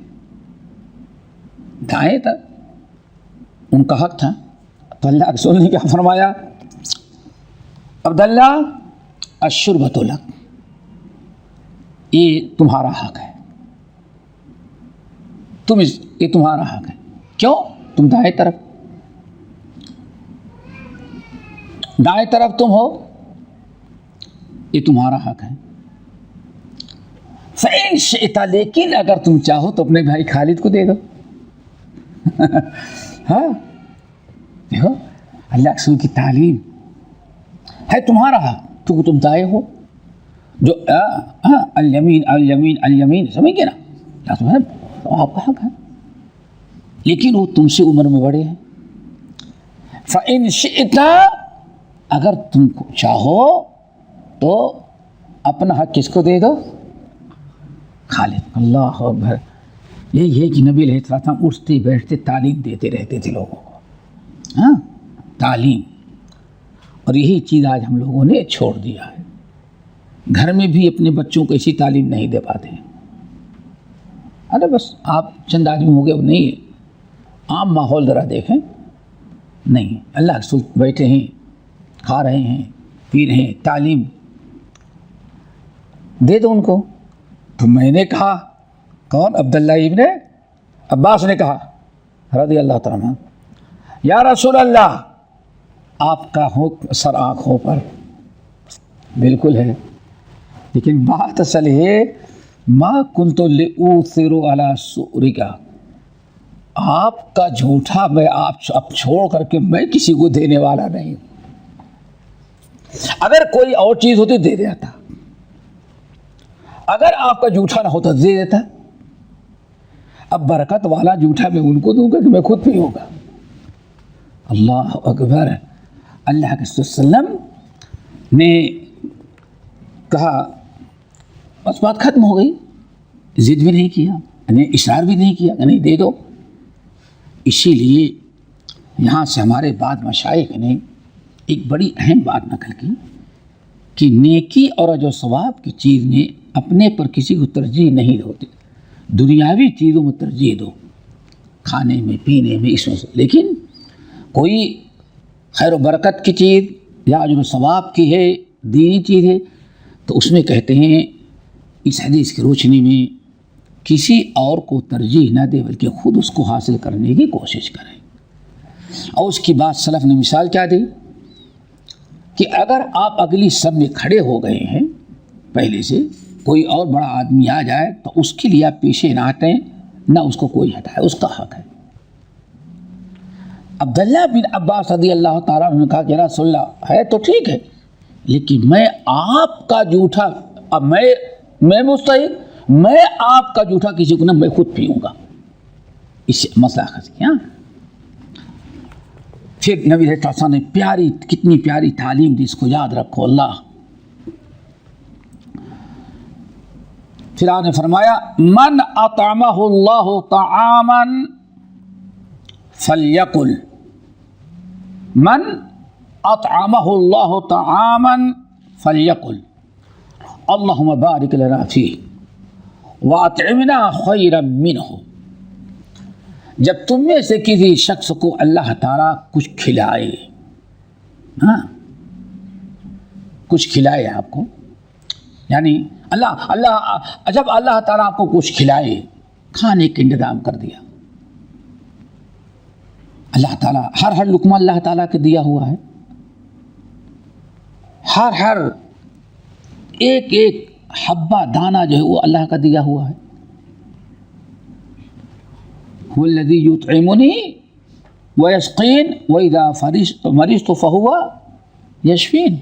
Speaker 4: دائیں طرف ان کا حق تھا. تو اللہ کے رسول نے کیا فرمایا؟ عبداللہ الشربۃ لک، یہ تمہارا حق ہے، یہ تمہارا حق ہے. کیوں؟ تم دائیں طرف تم ہو، یہ تمہارا حق ہے. فإن شئت، لیکن اگر تم چاہو تو اپنے بھائی خالد کو دے دو. ہاں دیکھو اللہ کے رسول کی تعلیم ہے، تمہارا حق کیونکہ تم دائیں ہو. جو الیمین الیمین الیمین، سمجھ گئے نا، آپ کا حق ہے، لیکن وہ تم سے عمر میں بڑے ہیں. فإن شئت، اگر تم کو چاہو تو اپنا حق کس کو دے دو؟ خالد. اللہ اکبر. یہی ہے کہ نبی علیہ السلام اٹھتے بیٹھتے تعلیم دیتے رہتے تھے لوگوں کو. ہاں تعلیم. اور یہی چیز آج ہم لوگوں نے چھوڑ دیا ہے. گھر میں بھی اپنے بچوں کو ایسی تعلیم نہیں دے پاتے ہیں. ارے بس آپ چند آدمی ہو گئے، اب نہیں ہے. عام ماحول ذرا دیکھیں. نہیں، اللہ کے رسول بیٹھے ہیں، کھا رہے ہیں، پی رہے ہیں، تعلیم دے دو ان کو. تو میں نے کہا، کون؟ عبداللہ ابن عباس نے کہا رضی اللہ تعالیٰ عنہ، یا رسول اللہ، آپ کا حکم سر آنکھوں پر. بالکل ہے، لیکن بات اصل ہے ما کنت لأؤثر علی سؤرک، آپ کا جھوٹا میں اب چھوڑ کر کے میں کسی کو دینے والا نہیں ہوں. اگر کوئی اور چیز ہوتی دے دیتا، اگر آپ کا جھوٹا نہ ہوتا دے دیتا. اب برکت والا جھوٹا میں ان کو دوں گا کہ میں خود پیوں گا. اللہ اکبر. اللہ کے رسول صلی اللہ علیہ وسلم نے کہا بس بات ختم ہو گئی، ضد بھی نہیں کیا، اصرار بھی نہیں کیا کہ نہیں دے دو۔ اسی لیے یہاں سے ہمارے بعد مشائخ نے ایک بڑی اہم بات نقل کی کہ نیکی اور اجر و ثواب کی چیز میں اپنے پر کسی کو ترجیح نہیں ہوتی، دنیاوی چیزوں میں ترجیح دو، کھانے میں پینے میں اس میں سے، لیکن کوئی خیر و برکت کی چیز یا اجر و ثواب کی ہے، دینی چیز ہے، تو اس میں کہتے ہیں اس حدیث کی روشنی میں کسی اور کو ترجیح نہ دے بلکہ خود اس کو حاصل کرنے کی کوشش کریں۔ اور اس کی بات سلف نے مثال کیا دی کہ اگر آپ اگلی صف میں کھڑے ہو گئے ہیں پہلے سے، کوئی اور بڑا آدمی آ جائے تو اس کے لیے آپ پیچھے نہ ہٹیں، نہ اس کو کوئی ہٹائے، اس کا حق ہے۔ عبداللہ بن عباس رضی اللہ تعالیٰ عنہ نے کہا کہ رسول اللہ ہے تو ٹھیک ہے، لیکن میں آپ کا جھوٹا، اب میں مستحق، میں آپ کا جھوٹا کسی کو نہ، میں خود پیوں گا، اس سے مسئلہ خاص کیا۔ پھر نبی علیہ السلام نے پیاری، کتنی پیاری تعلیم دی، اس کو یاد رکھو اللہ۔ پھر آپ نے فرمایا من اطعمہ اللہ طعاما فلیقل، من اطعمہ اللہ طعاما فلیقل اللہم بارک لنا فیہ واطعمنا خیرا منہ۔ جب تم میں سے کسی شخص کو اللہ تعالیٰ کچھ کھلائے، ہاں کچھ کھلائے آپ کو، یعنی جب اللہ تعالیٰ آپ کو کچھ کھلائے، کھانے کا انتظام کر دیا، اللہ تعالیٰ ہر لقمہ اللہ تعالیٰ کے دیا ہوا ہے، ہر ایک ایک حبہ دانہ جو ہے وہ اللہ کا دیا ہوا ہے۔ هو الذي يطعمني ويسقين وإذا مرضت فهو يشفين۔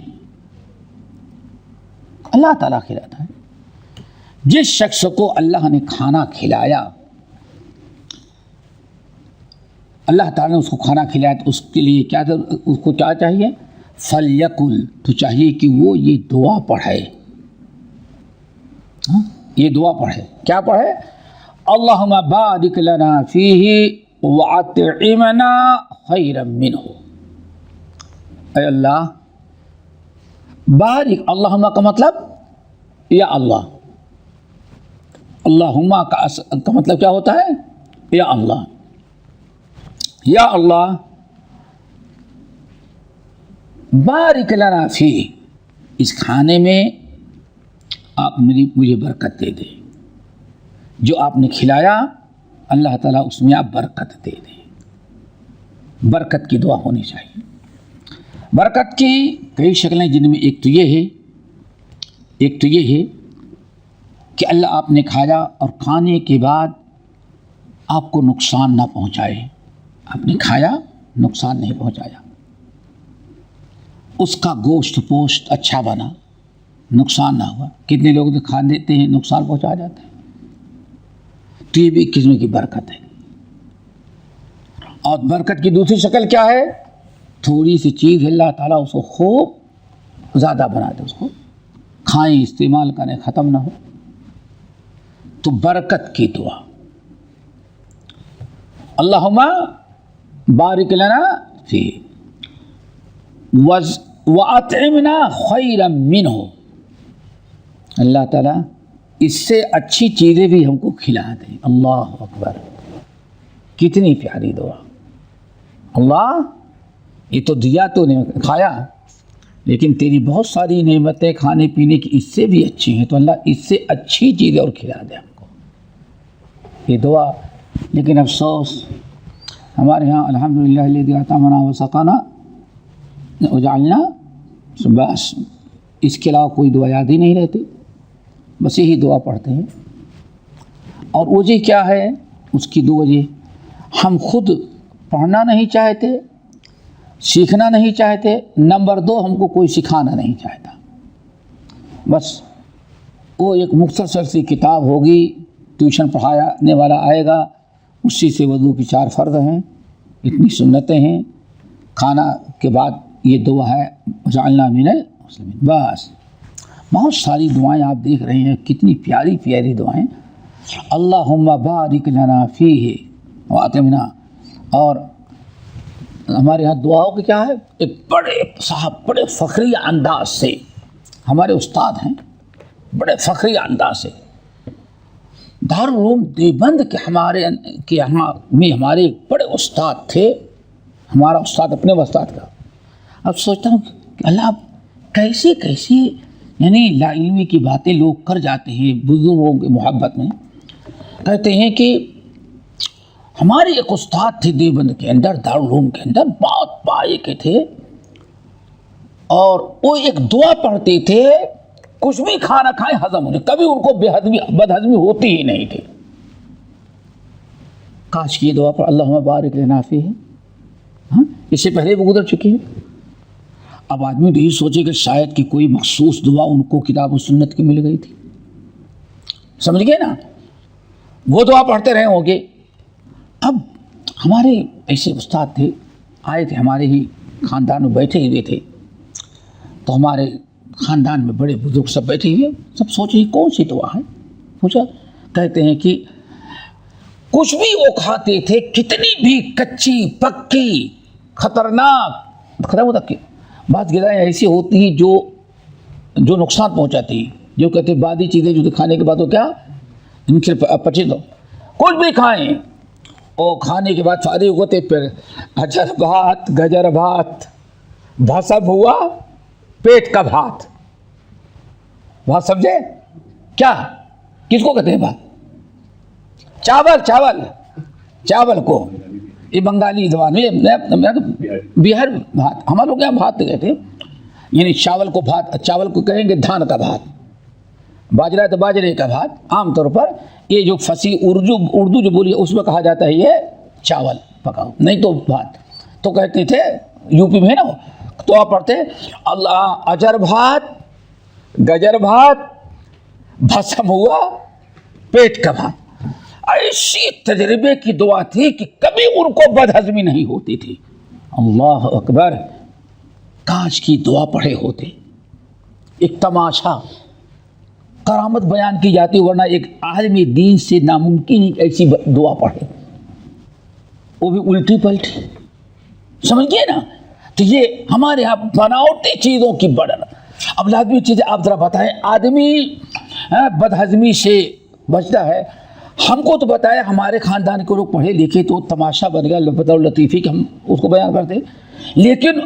Speaker 4: اللہ تعالیٰ کھلاتا ہے۔ جس شخص کو اللہ نے کھانا کھلایا، اللہ تعالیٰ نے اس کو کھانا کھلایا تو اس کے لیے کیا، اس کو کیا چاہیے؟ فلیقل، تو چاہیے کہ وہ یہ دعا پڑھے، یہ دعا پڑھے، کیا پڑھے؟ اللہم بارک لنا فیہ واطعمنا خیرا منہ۔ اے اللہ بارک، اللہم کا مطلب یا اللہ، اللہم کا مطلب کیا ہوتا ہے؟ یا اللہ، یا اللہ بارک لنا فیہ، اس کھانے میں آپ مجھے برکت دے دیں، جو آپ نے کھلایا اللہ تعالیٰ اس میں آپ برکت دے دیں۔ برکت کی دعا ہونی چاہیے۔ برکت کی کئی شکلیں، جن میں ایک تو یہ ہے کہ اللہ آپ نے کھایا اور کھانے کے بعد آپ کو نقصان نہ پہنچائے، آپ نے کھایا نقصان نہیں پہنچایا، اس کا گوشت پوشت اچھا بنا، نقصان نہ ہوا۔ کتنے لوگ تو کھا دیتے ہیں نقصان پہنچا جاتے ہیں، تو یہ بھی ایک قسم کی برکت ہے۔ اور برکت کی دوسری شکل کیا ہے؟ تھوڑی سی چیز اللہ تعالیٰ اس کو خوب زیادہ بنا دے، اس کو کھائیں، استعمال کریں، ختم نہ ہو، تو برکت کی دعا۔ اللہم بارک لنا فیہ واطعمنا خیرا منہ، اللہ تعالیٰ اس سے اچھی چیزیں بھی ہم کو کھلا دیں۔ اللہ اکبر، کتنی پیاری دعا۔ اللہ یہ تو دیا تو نے کھایا، لیکن تیری بہت ساری نعمتیں کھانے پینے کی اس سے بھی اچھی ہیں، تو اللہ اس سے اچھی چیزیں اور کھلا دے ہم کو، یہ دعا۔ لیکن افسوس ہمارے ہاں الحمدللہ الذی اطعمنا وسقانا وجعلنا، بس اس کے علاوہ کوئی دعا یاد ہی نہیں رہتی، بس یہی دعا پڑھتے ہیں۔ اور وجہ کیا ہے اس کی؟ دو وجہ، ہم خود پڑھنا نہیں چاہتے، سیکھنا نہیں چاہتے، نمبر دو ہم کو کوئی سکھانا نہیں چاہتا۔ بس وہ ایک مختصر سی کتاب ہوگی، ٹیوشن پڑھانے والا آئے گا، اسی سے وضو کی 4 فرض ہیں، اتنی سنتیں ہیں، کھانا کے بعد یہ دعا ہے جعلنا من المسلمین، بس بہت ساری دعائیں آپ دیکھ رہے ہیں، کتنی پیاری پیاری دعائیں. اللہم بارک لنا فیہ واتمنا. اور ہمارے ہاں دعاؤں کے کیا ہے، ایک بڑے فخری انداز سے ہمارے استاد ہیں، بڑے فخری انداز سے. دارالعلوم دیوبند کے یہاں میں ہمارے بڑے استاد تھے، ہمارا استاد اپنے استاد کا. اب سوچتا ہوں کہ اللہ کیسے یعنی لا علمی کی باتیں لوگ کر جاتے ہیں بزرگوں کی محبت میں. کہتے ہیں کہ ہمارے ایک استاد تھے دیوبند کے اندر، دارالعلوم کے اندر، بہت پائے کے تھے، اور وہ ایک دعا پڑھتے تھے، کچھ بھی کھانا کھائے ہضم ہونے، کبھی ان کو بدہضمی ہوتی ہی نہیں تھی. کاش کی یہ دعا پر اللہم بارک لنا فیہ ہے. ہاں، اس سے پہلے وہ گزر چکی ہے. اب آدمی تو یہ سوچے کہ شاید کہ کوئی مخصوص دعا ان کو کتاب و سنت کی مل گئی تھی. سمجھ گئے نا، وہ دعا پڑھتے رہے ہوں گے. اب ہمارے ایسے استاد تھے، آئے تھے ہمارے ہی خاندان میں بیٹھے ہوئے تھے، تو ہمارے خاندان میں بڑے بزرگ سب بیٹھے ہوئے، سب سوچے کون سی دعا ہے. پوچھا، کہتے ہیں کہ کچھ بھی وہ کھاتے تھے، کتنی بھی کچی پکی خطرناک بات غذائیں ایسی ہوتی ہیں جو نقصان پہنچاتی ہیں، جو کہتے ہیں بعدی چیزیں جو کھانے کے بعد وہ کیا ان سے پچے دو. کچھ بھی کھائیں، اور کھانے کے بعد فارغ ہوتے پھر اجر بھات گجر بھات بھسم ہوا پیٹ کا بھات. بات سمجھے کیا، کس کو کہتے ہیں بات؟ چاول کو، یہ بنگالی زبان میں بہار بھات، ہمارے لوگ یہاں بھات کہتے ہیں. یعنی چاول کو کہیں گے دھان کا بھات، باجرہ تو باجرے کا بھات. عام طور پر یہ جو فصیح اردو جو بولی ہے اس میں کہا جاتا ہے یہ چاول پکاؤ، نہیں تو بھات. تو کہتے تھے یو پی میں ہے نا، تو آپ پڑھتے اللہ اجر بھات گجر بھات بھسم ہوا پیٹ کا بھات. ایسی تجربے کی دعا تھی کہ کبھی ان کو بدہضمی نہیں ہوتی تھی. اللہ اکبر، کاش کی دعا پڑھے ہوتے. ایک تماشا، کرامت بیان کی جاتی، ورنہ ایک عالمی دین سے ناممکن ہے ایسی دعا پڑھے، وہ بھی الٹی پلٹی. سمجھ گئے نا. تو یہ ہمارے یہاں بناوٹی چیزوں کی بڑھن. اب لازمی چیزیں آپ ذرا بتائیں، آدمی بدہضمی سے بچتا ہے. ہم کو تو بتایا ہمارے خاندان کے لوگ پڑھے لکھے تو تماشا بن گیا بطور لطیفی کہ ہم اس کو بیان کرتے، لیکن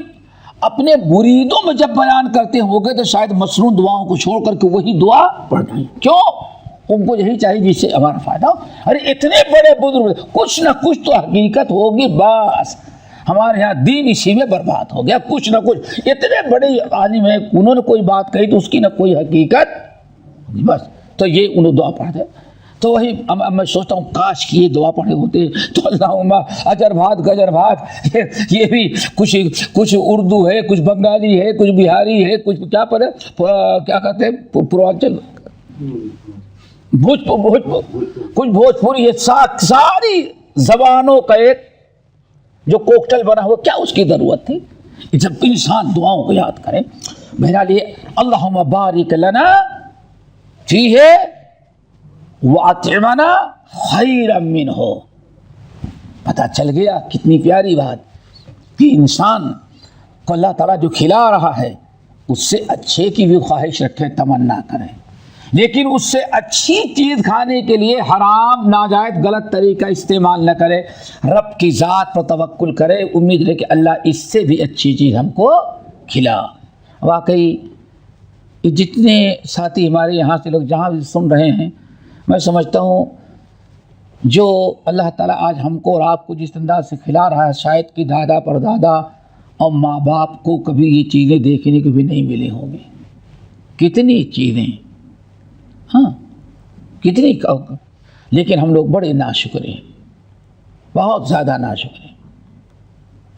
Speaker 4: اپنے مریدوں میں جب بیان کرتے ہو گے تو شاید مسنون دعاؤں کو چھوڑ کر کے وہی دعا پڑھنا ہے. کیوں؟ ان کو یہی چاہیے جس سے ہمارا فائدہ ہو. ارے اتنے بڑے بزرگ، کچھ نہ کچھ تو حقیقت ہوگی. بس ہمارے یہاں دین اسی میں برباد ہو گیا. کچھ نہ کچھ اتنے بڑے عالم ہیں، انہوں نے کوئی بات کہی تو اس کی نہ کوئی حقیقت، بس تو یہ انہوں دعا پڑھتے. تو وہی میں سوچتا ہوں کاش کہ یہ دعا پڑھے ہوتے تو اللہم اجر بھات گجر بھات. یہ بھی کچھ اردو ہے، کچھ بنگالی ہے، کچھ بہاری ہے، کچھ کیا پر کیا کہتے ہیں پورانچل، کچھ بھوجپوری. یہ ساری زبانوں کا ایک جو کوکٹل بنا ہوا، کیا اس کی ضرورت تھی؟ جب انسان دعاؤں کو یاد کرے. بہرحال یہ اللہم بارک لنا فیہ وَأَطْعِمْنَا خَيْرًا مِّنْهُ. پتہ چل گیا کتنی پیاری بات کہ انسان کو اللہ تعالیٰ جو کھلا رہا ہے اس سے اچھے کی بھی خواہش رکھے، تمنا کرے، لیکن اس سے اچھی چیز کھانے کے لیے حرام ناجائز غلط طریقہ استعمال نہ کرے. رب کی ذات پر توکل کرے، امید رہے کہ اللہ اس سے بھی اچھی چیز ہم کو کھلا. واقعی جتنے ساتھی ہمارے یہاں سے لوگ جہاں بھی سن رہے ہیں، میں سمجھتا ہوں جو اللہ تعالیٰ آج ہم کو اور آپ کو جس انداز سے کھلا رہا ہے، شاید کہ دادا پر دادا اور ماں باپ کو کبھی یہ چیزیں دیکھنے کو بھی نہیں ملی ہوں گی. کتنی چیزیں، ہاں کتنی، لیکن ہم لوگ بڑے ناشکر ہیں، بہت زیادہ ناشکر ہیں.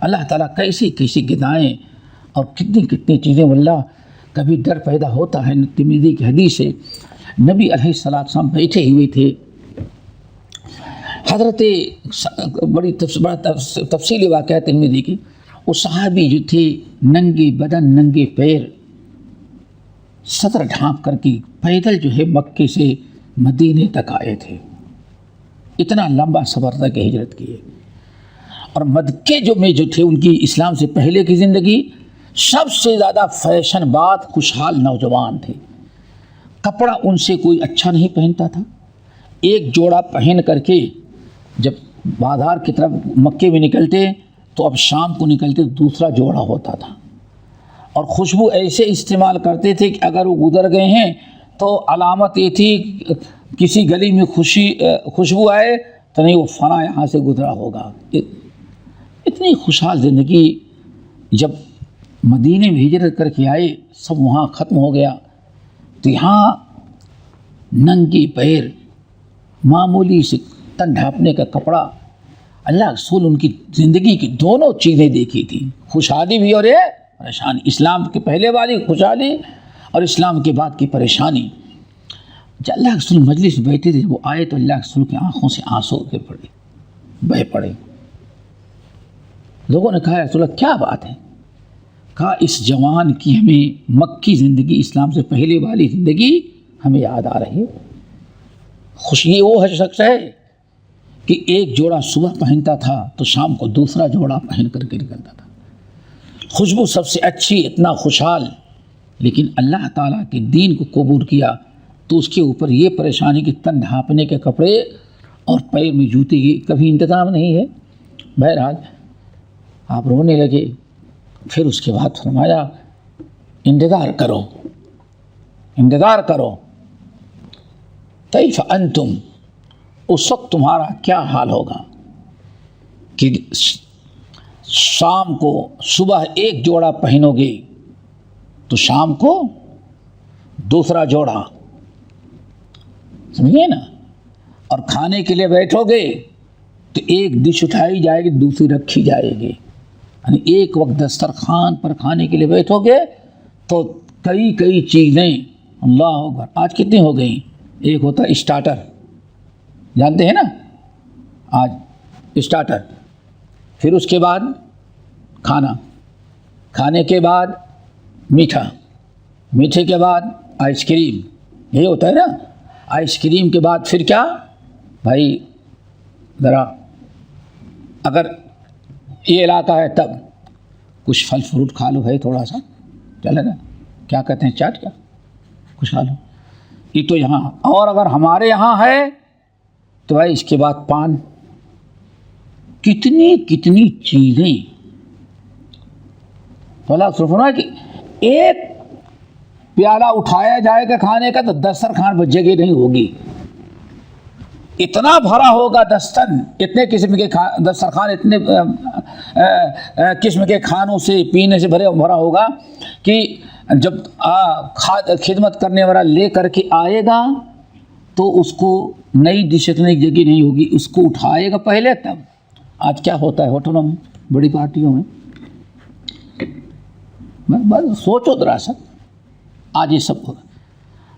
Speaker 4: اللہ تعالیٰ کیسی کیسی غذائیں اور کتنی کتنی چیزیں. واللہ کبھی ڈر پیدا ہوتا ہے. ترمذی کی حدیث ہے، نبی علیہ السلام بیٹھے ہوئے تھے، حضرت بڑی تفصیلی واقعہ ترمذی کی. وہ صحابی جو تھے ننگے بدن ننگے پیر صدر ڈھانپ کر کے پیدل جو ہے مکے سے مدینے تک آئے تھے. اتنا لمبا سفر تھا کہ ہجرت کیے. اور مکے جو تھے ان کی اسلام سے پہلے کی زندگی سب سے زیادہ فیشن باز خوشحال نوجوان تھے. کپڑا ان سے کوئی اچھا نہیں پہنتا تھا. ایک جوڑا پہن کر کے جب بازار کی طرف مکے میں نکلتے تو اب شام کو نکلتے دوسرا جوڑا ہوتا تھا. اور خوشبو ایسے استعمال کرتے تھے کہ اگر وہ گزر گئے ہیں تو علامت یہ تھی کسی گلی میں خوشبو آئے تو نہیں وہ فلاں یہاں سے گزرا ہوگا. اتنی خوشحال زندگی. جب مدینے میں ہجرت کر کے آئے سب وہاں ختم ہو گیا تو یہاں ننگی پیر معمولی سے تن ڈھانپنے کا کپڑا. اللہ رسول ان کی زندگی کی دونوں چیزیں دیکھی تھی, خوشحالی بھی اور یہ پریشانی. اسلام کے پہلے والی خوشحالی اور اسلام کے بعد کی پریشانی. جب اللہ رسول مجلس میں بیٹھے تھے وہ آئے تو اللہ رسول کی آنکھوں سے آنسو گر پڑے, بہہ پڑے. لوگوں نے کہا رسول اللہ کیا بات ہے؟ کہا اس جوان کی ہمیں مکی زندگی اسلام سے پہلے والی زندگی ہمیں یاد آ رہی ہے. خوشی وہ شخص ہے کہ ایک جوڑا صبح پہنتا تھا تو شام کو دوسرا جوڑا پہن کر کے نکلتا تھا. خوشبو سب سے اچھی, اتنا خوشحال. لیکن اللہ تعالیٰ کے دین کو قبول کیا تو اس کے اوپر یہ پریشانی کہ تن ڈھانپنے کے کپڑے اور پیر میں جوتے کی کبھی انتظام نہیں ہے. بہرحال آپ رونے لگے. پھر اس کے بعد فرمایا انتظار کرو, انتظار کرو. کیف انتم, اس وقت تمہارا کیا حال ہوگا کہ شام کو صبح ایک جوڑا پہنو گے تو شام کو دوسرا جوڑا, سمجھے نا. اور کھانے کے لیے بیٹھو گے تو ایک ڈش اٹھائی جائے گی دوسری رکھی جائے گی. یعنی ایک وقت دسترخوان پر کھانے کے لیے بیٹھو گے تو کئی چیزیں. اللہ اکبر. آج کتنی ہو گئیں؟ ایک ہوتا ہے اسٹارٹر, جانتے ہیں نا, آج اسٹارٹر. پھر اس کے بعد کھانا, کھانے کے بعد میٹھا, میٹھے کے بعد آئس کریم. یہی ہوتا ہے نا. آئس کریم کے بعد پھر کیا بھائی, ذرا اگر یہ علاقہ ہے تب کچھ پھل فروٹ کھا لو بھائی, تھوڑا سا چلے نا, کیا کہتے ہیں چاٹ, کیا کچھ کھا لو. یہ تو یہاں. اور اگر ہمارے یہاں ہے تو بھائی اس کے بعد پان. کتنی چیزیں. اللہ سبحانہ کہ ایک پیالہ اٹھایا جائے گا کھانے کا تو دسترخوان پر جگہ نہیں ہوگی. اتنا بھرا ہوگا دستن, اتنے قسم کے دسترخوان اتنے قسم کے کھانوں سے پینے سے بھرا ہوگا کہ جب خدمت کرنے والا لے کر کے آئے گا تو اس کو نئی ڈش رکھنے کی جگہ نہیں ہوگی, اس کو اٹھائے گا پہلے تب. آج کیا ہوتا ہے ہوٹلوں میں, بڑی پارٹیوں میں, بس سوچو دراصل آج یہ سب ہوگا.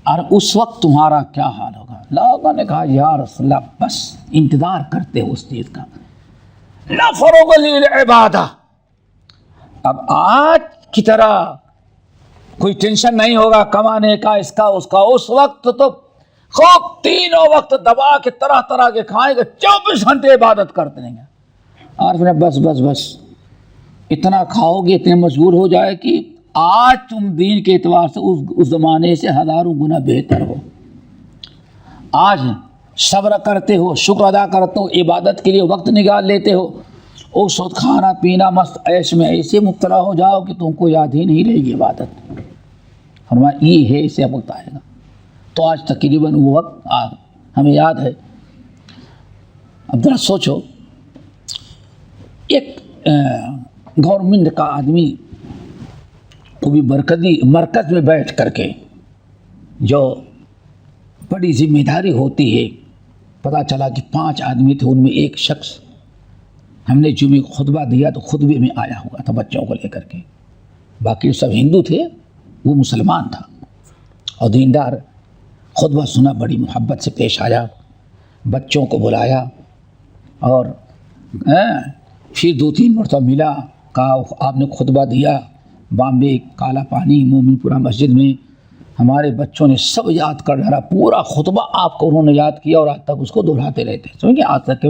Speaker 4: اور اس وقت تمہارا کیا حال ہوگا؟ لوگوں نے کہا یا رسول اللہ بس انتظار کرتے ہو اس چیز کا. لا فروغ للعبادہ. اب آج کی طرح کوئی ٹینشن نہیں ہوگا کمانے کا, اس کا اس کا. اس وقت تو خوب تینوں وقت دبا کے طرح کے کھائیں گے, 24 گھنٹے عبادت کرتے رہیں گے. اور پھر بس اتنا کھاؤ گے, اتنے مشغول ہو جائے کہ آج تم دین کے اعتبار سے اس زمانے سے ہزاروں گنا بہتر ہو. آج صبر کرتے ہو, شکر ادا کرتے ہو, عبادت کے لیے وقت نکال لیتے ہو. اس وقت کھانا پینا مست عیش میں ایسے مبتلا ہو جاؤ کہ تم کو یاد ہی نہیں رہے گی عبادت. فرمایا یہ ہے, اسے وقت آئے گا. تو آج تقریباً وہ وقت ہمیں یاد ہے. اب ذرا سوچو, ایک گورنمنٹ کا آدمی کو بھی مرکز میں بیٹھ کر کے جو بڑی ذمہ داری ہوتی ہے. پتہ چلا کہ 5 آدمی تھے, ان میں ایک شخص ہم نے جمعے خطبہ دیا تو خطبے میں آیا ہوا تھا بچوں کو لے کر کے. باقی سب ہندو تھے, وہ مسلمان تھا اور دیندار. خطبہ سنا, بڑی محبت سے پیش آیا, بچوں کو بلایا اور پھر 2-3 مرتبہ ملا, کہا آپ نے خطبہ دیا بامبے کالا پانی مومن پورہ مسجد میں, ہمارے بچوں نے سب یاد کر ڈالا، پورا خطبہ آپ کو انہوں نے یاد کیا اور آج تک اس کو دہراتے رہتے ہیں. سمجھے آج تک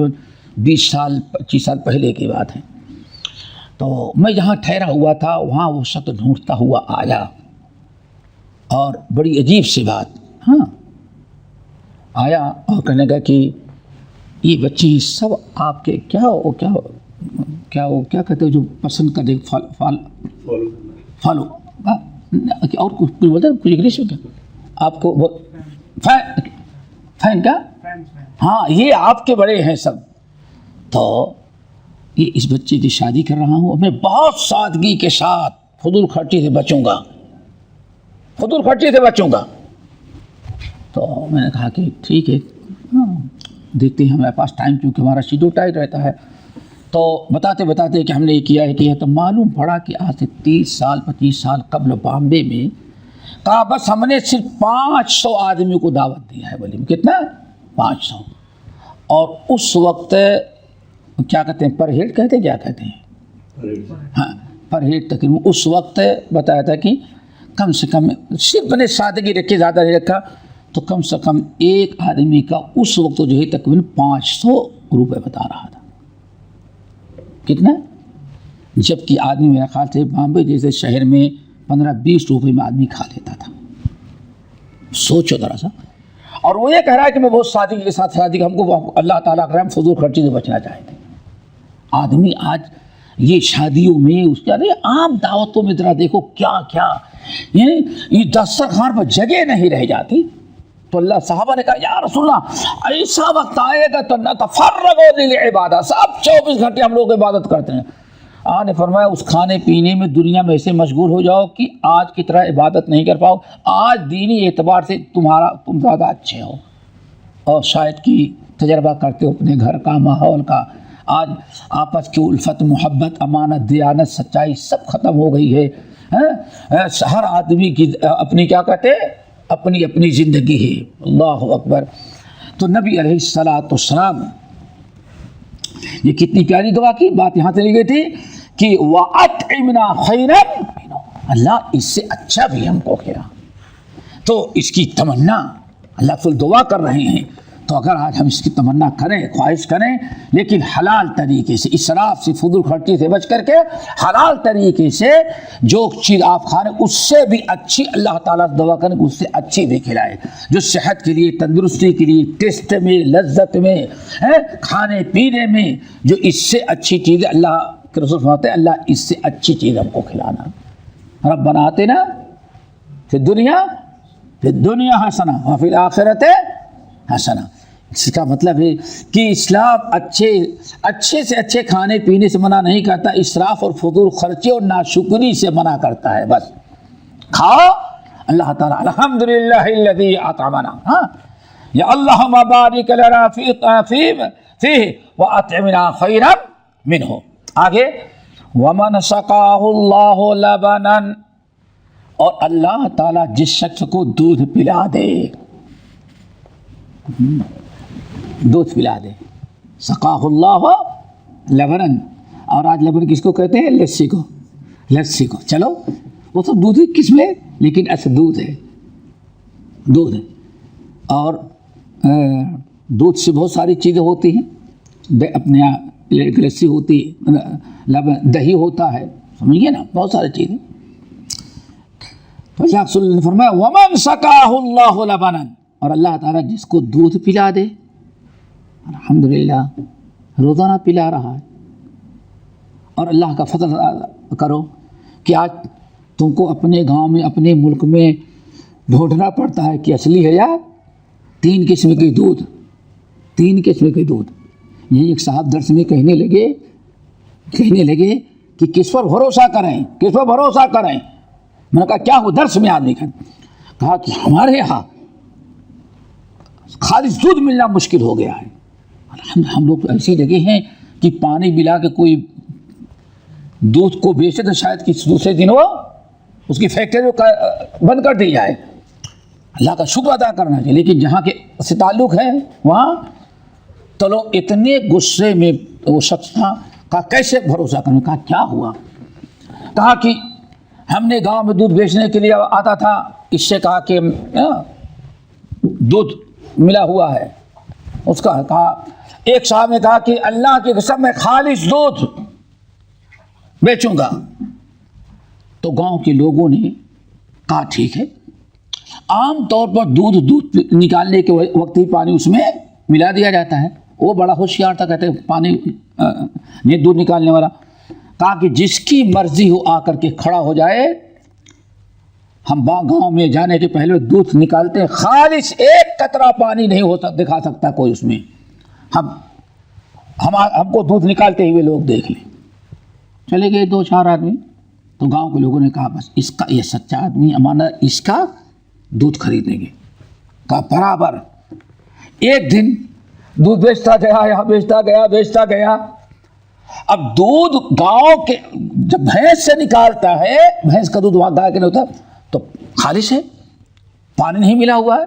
Speaker 4: 20 سال 25 سال پہلے کی بات ہے. تو میں جہاں ٹھہرا ہوا تھا وہاں وہ شخص ڈھونڈتا ہوا آیا اور بڑی عجیب سی بات، ہاں آیا اور کہنے لگا کہ یہ بچے سب آپ کے کیا کہتے ہیں جو پسند کرتے فالو اور کچھ بولتے ہیں کچھ انگلش میں کیا آپ کو فین کا، ہاں یہ آپ کے بڑے ہیں سب. تو یہ اس بچے کی شادی کر رہا ہوں، میں بہت سادگی کے ساتھ فضول خرچی سے بچوں گا. تو میں نے کہا کہ ٹھیک ہے، دیکھتے ہیں ہمارے پاس ٹائم، کیونکہ ہمارا شیڈول ٹائٹ رہتا ہے. تو بتاتے کہ ہم نے یہ کیا تو معلوم پڑا کہ آج سے 30 سال 25 سال قبل بامبے میں کہا بس ہم نے صرف 500 آدمیوں کو دعوت دیا ہے. بولے کتنا؟ 500. اور اس وقت کیا کہتے ہیں پر ہیڈ کہتے ہیں، کیا کہتے ہیں، ہاں پر ہیڈ تقریباً اس وقت بتایا تھا کہ کم سے کم صرف نے سادگی رکھی، زیادہ نہیں رکھا، تو کم سے کم ایک آدمی کا اس وقت جو ہے تقریباً 500 روپے بتا رہا تھا. کتنا؟ جبکہ آدمی میرا خیال سے بامبے جیسے شہر میں 15-20 روپے میں آدمی کھا لیتا تھا. سوچو ذرا سا. اور وہ یہ کہہ رہا ہے کہ میں بہت سادگی کے ساتھ شادی، ہم کو اللہ تعالیٰ کا رحم، فضول خرچی سے بچنا چاہتے ہیں. آدمی آج یہ شادیوں میں اس کے عام دعوتوں میں ذرا دیکھو کیا یعنی یہ دسترخوان پر جگہ نہیں رہ جاتی. تو اللہ صحابہ نے کہا یا رسول اللہ ایسا وقت آئے گا تو نتفرغ للعبادہ، سب 24 گھنٹے ہم لوگ عبادت کرتے ہیں. آپ نے فرمایا اس کھانے پینے میں دنیا میں ایسے مشغول ہو جاؤ کہ آج کی طرح عبادت نہیں کر پاؤ. آج دینی اعتبار سے تم زیادہ اچھے ہو اور شاید کی تجربہ کرتے ہو اپنے گھر کا، ماحول کا. آج آپس کی الفت، محبت، امانت، دیانت، سچائی سب ختم ہو گئی ہے. ہر آدمی کی اپنی کیا کہتے ہیں، اپنی زندگی ہے. اللہ اکبر. تو نبی علیہ السلام یہ کتنی پیاری دعا کی بات یہاں چلی گئی تھی کہ وَأَطْعِمْنَا خَيْرًا، اللہ اس سے اچھا بھی ہم کو کیا. تو اس کی تمنا اللہ تعالی دعا کر رہے ہیں. تو اگر آج ہم اس کی تمنا کریں، خواہش کریں، لیکن حلال طریقے سے، اسراف سے، فضول خرچی سے بچ کر کے حلال طریقے سے جو چیز آپ کھائیں اس سے بھی اچھی اللہ تعالیٰ سے دعا کریں کہ اس سے اچھی بھی کھلائے، جو صحت کے لیے، تندرستی کے لیے، ٹیسٹ میں، لذت میں، کھانے پینے میں جو اس سے اچھی چیز اللہ کے رسول فرماتے ہیں اللہ اس سے اچھی چیز ہم کو کھلانا. ربنا آتنا فی الدنیا حسنہ وفی الآخرۃ حسنہ. اس کا مطلب ہے کہ اسلام اچھے سے اچھے کھانے پینے سے منع نہیں کرتا، اسراف اور فضول خرچے اور ناشکری سے منع کرتا ہے. بس کھاؤ، اللہ تعالیٰ الحمدللہ الذی اطعمنا، ہاں یا اللہم بارک لنا فیہ واطعمنا خیرا منہ. آگے ومن سقاہ اللہ لبنا، اور اللہ تعالیٰ جس شخص کو دودھ پلا دے، دودھ پلا دے، سقاہ اللہ لبنن. اور آج لبن کس کو کہتے ہیں؟ لسی کو. چلو وہ تو دودھ ہی قسم ہے لیکن اصل دودھ ہے. اور دودھ سے بہت ساری چیزیں ہوتی ہیں. اپنے ایک لسی ہوتی ہے، لبن دہی ہوتا ہے، سمجھیے نا، بہت ساری چیزیں. تو اللہ صلی اللہ علیہ وسلم نے فرمایا ومن سقاہ اللہ لبنا، اور اللہ تعالیٰ جس کو دودھ پلا دے، الحمدللہ روزانہ پلا رہا ہے. اور اللہ کا فضل کرو کہ آج تم کو اپنے گاؤں میں، اپنے ملک میں ڈھونڈنا پڑتا ہے کہ اصلی ہے یا 3 قسم کے دودھ. یہی ایک صاحب درس میں کہنے لگے کہ کس پر بھروسہ کریں. میں نے کہا کیا ہو درس میں آدمی کہا کہ ہمارے یہاں خالص دودھ ملنا مشکل ہو گیا ہے. ہم لوگ ایسے لگے ہیں کہ پانی ملا کے کوئی دودھ کو بیچے تو شاید کہ دوسرے دن وہ اس کی فیکٹری بند کر دی جائے. اللہ کا شکر ادا کرنا چاہیے. لیکن جہاں کے سے تعلق ہے وہاں تو لوگ اتنے غصے میں وہ شخص تھا. کہا کیسے بھروسہ کریں؟ کہا کیا ہوا؟ کہا کہ ہم نے گاؤں میں دودھ بیچنے کے لیے آتا تھا، اس سے کہا کہ دودھ ملا ہوا ہے، اس کا کہا، ایک صاحب نے کہا کہ اللہ کی قسم میں خالص دودھ بیچوں گا، تو گاؤں کے لوگوں نے کہا ٹھیک ہے۔ عام طور پر دودھ نکالنے کے وقت ہی پانی اس میں ملا دیا جاتا ہے، وہ بڑا ہوشیار تھا، کہتے ہیں پانی نہیں دودھ نکالنے والا، کہا کہ جس کی مرضی ہو آ کر کے کھڑا ہو جائے، ہم گاؤں میں جانے کے پہلے دودھ نکالتے ہیں، خالص ایک قطرہ پانی نہیں ہو دکھا سکتا کوئی اس میں، ہم کو دودھ نکالتے ہوئے لوگ دیکھ لیں۔ چلے گئے 2-4 آدمی، تو گاؤں کے لوگوں نے کہا بس اس کا، یہ سچا آدمی امانت، اس کا دودھ خریدیں گے، کہا برابر۔ ایک دن دودھ بیچتا گیا، یہاں بیچتا گیا، اب دودھ گاؤں کے جب بھینس سے نکالتا ہے، بھینس کا دودھ وہاں گائے کے نہیں ہوتا تو خالص ہے، پانی نہیں ملا ہوا ہے۔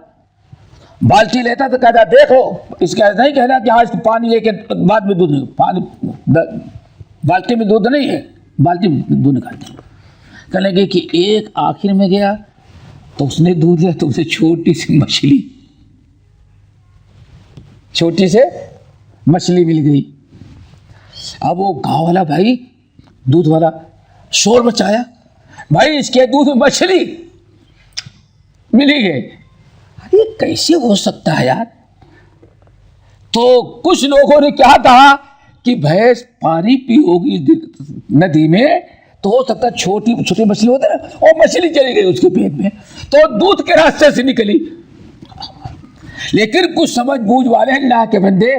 Speaker 4: بالٹی لیتا تو کہتا دیکھو، اس کا نہیں کہنا کہ ہاں اس کو پانی لے کے بعد میں دودھ نہیں، پانی بالٹی میں دودھ نہیں ہے، بالٹی میں دودھ نکالتے ہیں۔ کہنے لگے کہ ایک آخر میں گیا تو اس نے دودھ لیا، تو اسے چھوٹی سی مچھلی مل گئی۔ اب وہ گاؤں والا بھائی، دودھ والا شور مچایا، بھائی اس کے دودھ میں مچھلی ملی ہے، ارے کیسے ہو سکتا ہے یار؟ تو کچھ لوگوں نے کیا کہا کہ بھینس پانی پی ہوگی ندی میں، تو ہو سکتا ہے چھوٹی چھوٹی مچھلی ہوتی ہے نا، وہ مچھلی چلی گئی اس کے پیٹ میں، تو دودھ کے راستے سے نکلی۔ لیکن کچھ سمجھ بوجھ والے اللہ کے بندے،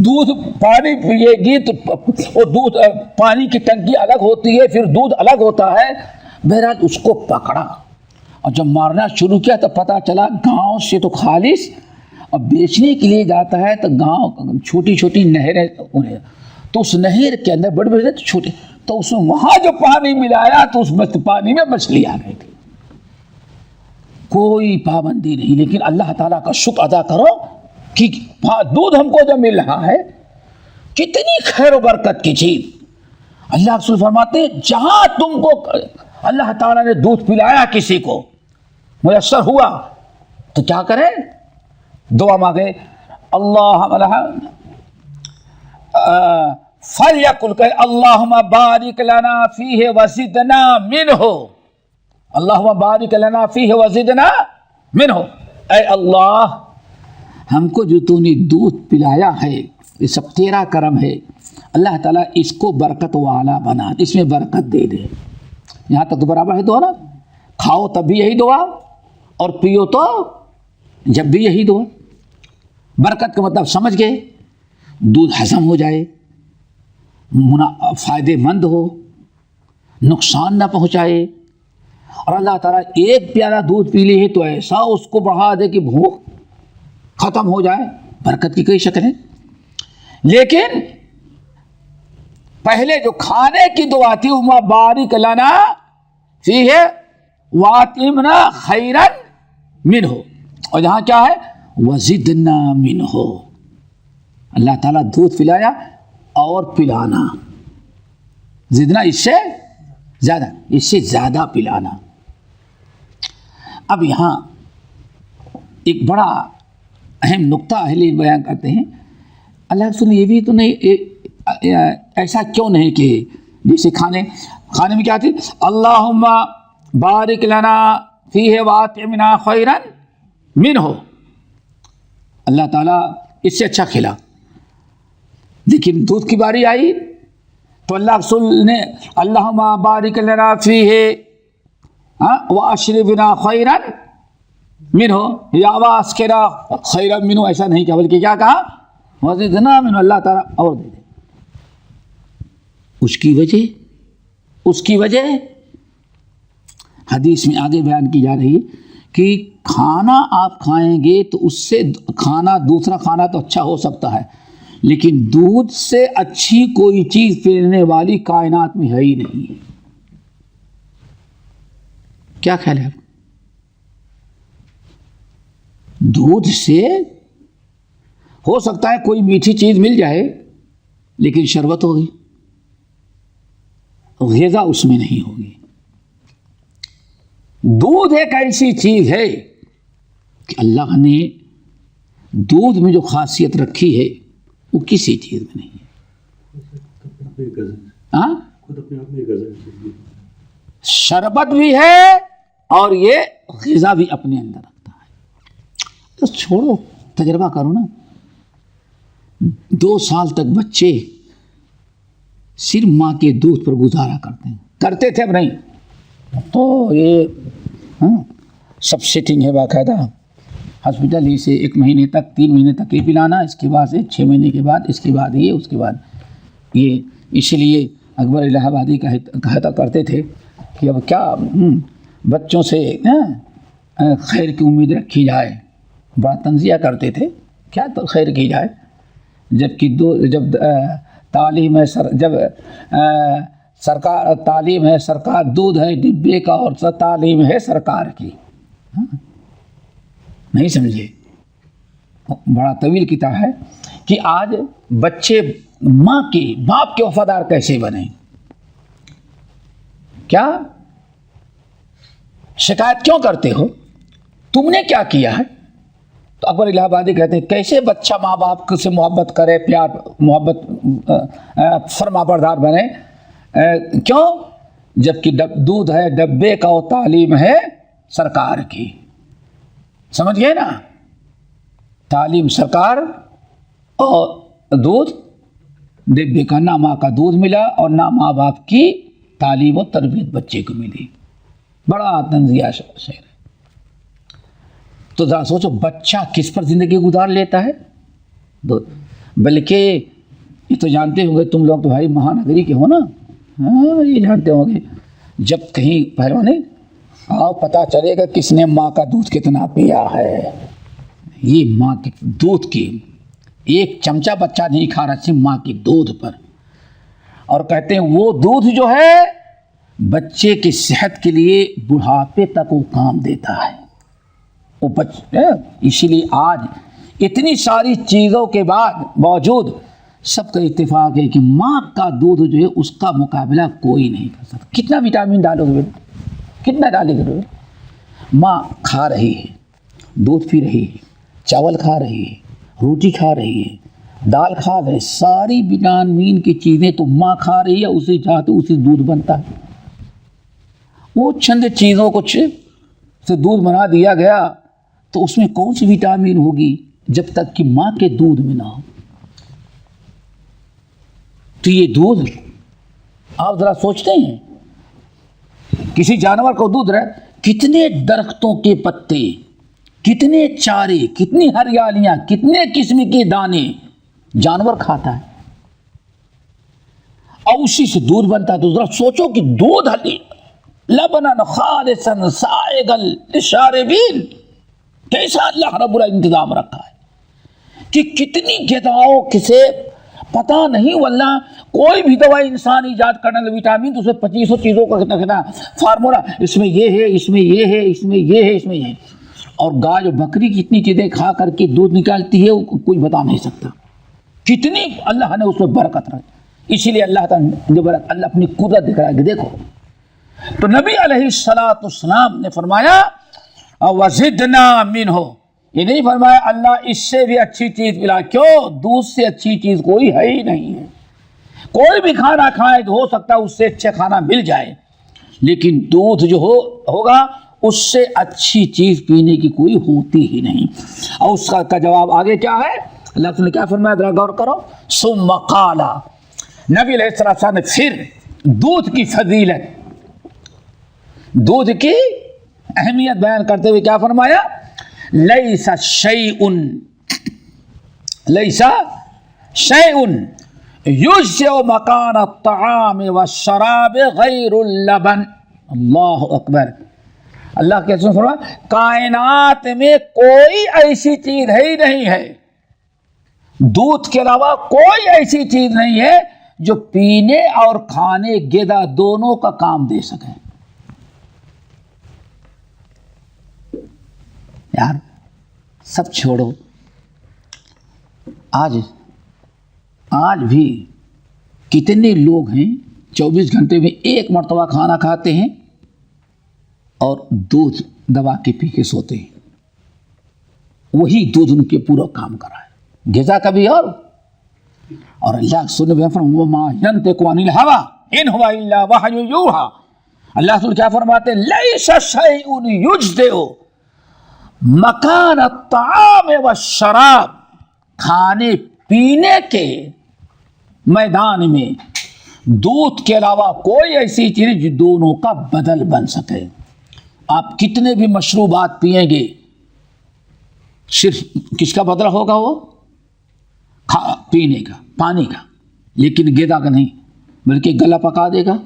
Speaker 4: دودھ پانی پیے گی تو وہ دودھ پانی کی ٹنکی الگ ہوتی ہے، پھر دودھ الگ ہوتا ہے۔ بہرحال اس کو پکڑا اور جب مارنا شروع کیا تو پتہ چلا گاؤں سے تو خالص، اور بیچنے کے لیے جاتا ہے تو گاؤں چھوٹی چھوٹی نہریں، تو اس نہر کے اندر بڑے بڑے چھوٹے، تو اس میں وہاں جو پانی ملایا تو اس پانی میں مچھلی آ گئی تھی۔ کوئی پابندی نہیں، لیکن اللہ تعالیٰ کا شکر ادا کرو کہ دودھ ہم کو جو مل رہا ہے، کتنی خیر و برکت کی چیز۔ اللہ رسول فرماتے ہیں جہاں تم کو اللہ تعالیٰ نے دودھ پلایا کسی کو میسر ہوا تو کیا کریں؟ دعا مانگے، فَلْيَقُلْ کہ اللہم بارک لنا فیہ وزدنا منہ، اللہم بارک لنا فیہ وزدنا منہ، اے اللہ ہم کو جو تو نے دودھ پلایا ہے یہ سب تیرا کرم ہے، اللہ تعالیٰ اس کو برکت والا بنا، اس میں برکت دے دے۔ یہاں تک تو برابر ہے دعا نا، کھاؤ تب بھی یہی دعا اور پیو تو جب بھی یہی دعا۔ برکت کا مطلب سمجھ گئے، دودھ ہضم ہو جائے، فائدے مند ہو، نقصان نہ پہنچائے، اور اللہ تعالیٰ ایک پیالہ دودھ پی لی ہے تو ایسا اس کو بڑھا دے کہ بھوک ختم ہو جائے۔ برکت کی کئی شکلیں، لیکن پہلے جو کھانے کی دعا تھی وما بارک لنا فیہ واتمنا خیرا منہ، اور یہاں کیا ہے وزدنا منہ، اللہ تعالیٰ دودھ پلایا اور پلانا، زدنا اس سے زیادہ، اس سے زیادہ پلانا۔ اب یہاں ایک بڑا اہم نقطہ اہل علم بیان کرتے ہیں، اللہ رسول نے یہ بھی تو نہیں، ایسا کیوں نہیں کہ جیسے کھانے میں کیا تھی، اللہم بارک لنا فیہ واتمنا خیرا منہ، اللہ تعالیٰ اس سے اچھا کھلا، لیکن دودھ کی باری آئی تو اللہ رسول نے اللہم بارک لنا فیہ واشربنا خیرا منہ یا واسقنا خیرا منہ، ایسا نہیں کہا بلکہ کیا کہا وزدنا منہ، اللہ تعالیٰ اور دے دے۔ اس کی وجہ حدیث میں آگے بیان کی جا رہی ہے کہ کھانا آپ کھائیں گے تو اس سے کھانا، دوسرا کھانا تو اچھا ہو سکتا ہے، لیکن دودھ سے اچھی کوئی چیز پینے والی کائنات میں ہے ہی نہیں۔ کیا خیال ہے؟ دودھ سے ہو سکتا ہے کوئی میٹھی چیز مل جائے لیکن شربت ہوگی، غذا اس میں نہیں ہوگی۔ دودھ ایک ایسی چیز ہے کہ اللہ نے دودھ میں جو خاصیت رکھی ہے وہ کسی چیز میں نہیں ہے. ہاں
Speaker 5: خود اپنے آپ میں ایک غذا ہے.
Speaker 4: شربت بھی ہے اور یہ غذا بھی اپنے اندر رکھتا ہے. تو چھوڑو، تجربہ کرو نا. 2 سال تک بچے صرف ماں کے دودھ پر گزارا کرتے تھے. اب نہیں. تو یہ سب سیٹنگ ہے باقاعدہ ہاسپٹل ہی سے 1 مہینے تک 3 مہینے تک یہ پلانا، اس کے بعد سے 6 مہینے کے بعد اس کے بعد یہ، اس کے بعد یہ. اسی لیے اکبر الہ آبادی کہتا کرتے تھے کہ اب کیا بچوں سے خیر کی امید رکھی جائے. بڑا تنزیہ کرتے تھے کیا تو خیر کی جائے، جب تعلیم ہے جب سرکار تعلیم ہے سرکار دودھ ہے ڈبے کا اور تعلیم ہے سرکار کی. نہیں سمجھے؟ بڑا طویل کتاب ہے کہ آج بچے ماں کے باپ کے وفادار کیسے بنے. کیا شکایت کیوں کرتے ہو؟ تم نے کیا کیا ہے؟ تو اکبر الہ آبادی کہتے ہیں کیسے بچہ ماں باپ سے محبت کرے، پیار محبت فرما بردار بنے. کیوں؟ جبکہ دودھ ہے ڈبے کا اور تعلیم ہے سرکار کی. سمجھ گئے نا؟ تعلیم سرکار اور دودھ ڈبے کا. نہ ماں کا دودھ ملا اور نہ ماں باپ کی تعلیم و تربیت بچے کو ملی. بڑا تنزیہ شعر ہے. تو ذرا سوچو بچہ کس پر زندگی گزار لیتا ہے؟ بلکہ یہ تو جانتے ہوں گے تم لوگ تو بھائی مہانگری کے ہو نا. ہاں یہ جانتے ہوں گے جب کہیں پہلوانے آؤ پتہ چلے گا کس نے ماں کا دودھ کتنا پیا ہے. یہ ماں کے دودھ کی 1 چمچہ بچہ نہیں کھا رہا صرف ماں کی دودھ پر. اور کہتے ہیں وہ دودھ جو ہے بچے کی صحت کے لیے بڑھاپے تک وہ کام دیتا ہے. اسی لیے آج اتنی ساری چیزوں کے باوجود سب کا اتفاق ہے کہ ماں کا دودھ جو ہے اس کا مقابلہ کوئی نہیں کر سکتا. کتنا وٹامن ڈالو گے، کتنا ڈالے گا. ماں کھا رہی ہے، دودھ پی رہی ہے، چاول کھا رہی ہے، روٹی کھا رہی ہے، دال کھا رہی ہے، ساری وٹامن کی چیزیں تو ماں کھا رہی ہے. اسی چاہتے اسی دودھ بنتا ہے. وہ چند چیزوں کو سے دودھ بنا دیا گیا تو اس میں کون سی وٹامن ہوگی جب تک کہ ماں کے دودھ میں نہ ہو. تو یہ دودھ آپ ذرا سوچتے ہیں کسی جانور کو دودھ رہے کتنے درختوں کے پتے، کتنے چارے، کتنی ہریالیاں، کتنے قسم کے دانے جانور کھاتا ہے اور اسی سے دودھ بنتا ہے. تو ذرا سوچو کہ دودھ لبنا خالصا سائغا للشاربین کیسا اللہ رب العالمین انتظام رکھا ہے کہ کتنی غذاؤں سے پتہ نہیں. واللہ کوئی بھی دوا انسان ایجاد کرنے لگا وٹامن تو اس میں 2500 چیزوں کا کتنا فارمولا، اس میں یہ ہے، اس میں یہ ہے، اس میں یہ ہے، اس میں یہ ہے. اور گائے اور بکری کتنی چیزیں کھا کر کے دودھ نکالتی ہے کوئی بتا نہیں سکتا. کتنی اللہ نے اس میں برکت رکھی. اسی لیے اللہ تعالیٰ اللہ اپنی قدرت دکھ رہا ہے کہ دیکھو. تو نبی علیہ السلام نے فرمایا وَزِدْنَا مِنْهُ، یہ نہیں فرمایا اللہ اس سے بھی اچھی چیز پلا. کیوں؟ دودھ سے اچھی چیز کوئی ہے ہی نہیں ہے. کوئی بھی کھانا کھائے تو ہو سکتا ہے اس سے اچھا کھانا مل جائے، لیکن دودھ جو ہوگا اس سے اچھی چیز پینے کی کوئی ہوتی ہی نہیں. اور اس کا جواب آگے کیا ہے؟ اللہ نے کیا فرمایا ذرا غور کرو. ثم قال، نبی علیہ السلام نے پھر دودھ کی فضیلت، دودھ کی اہمیت بیان کرتے ہوئے کیا فرمایا؟ لیس شیء یجزئ مکان الطعام والشراب غیر اللبن. اللہ اکبر. اللہ کے رسول فرمایا کائنات میں کوئی ایسی چیز ہے ہی نہیں ہے، دودھ کے علاوہ کوئی ایسی چیز نہیں ہے جو پینے اور کھانے غذا دونوں کا کام دے سکے. یار سب چھوڑو، آج بھی کتنے لوگ ہیں 24 گھنٹے میں 1 مرتبہ کھانا کھاتے ہیں. اور دودھ دبا کے پی کے سوتے ہیں، وہی دودھ ان کے پورا کام کر رہا ہے، غذا کا بھی اور اللہ سن وما ينطق عن الهوى ان هو الا وحی یوحى، اللہ سن کیا فرماتے ہیں، لیس شیء یجزئ مکان الطعام والشراب، کھانے پینے کے میدان میں دودھ کے علاوہ کوئی ایسی چیز جو دونوں کا بدل بن سکے۔ آپ کتنے بھی مشروبات پیئیں گے، صرف کس کا بدلہ ہوگا؟ وہ پینے کا، پانی کا، لیکن غذا کا نہیں، بلکہ گلا پکا دے گا،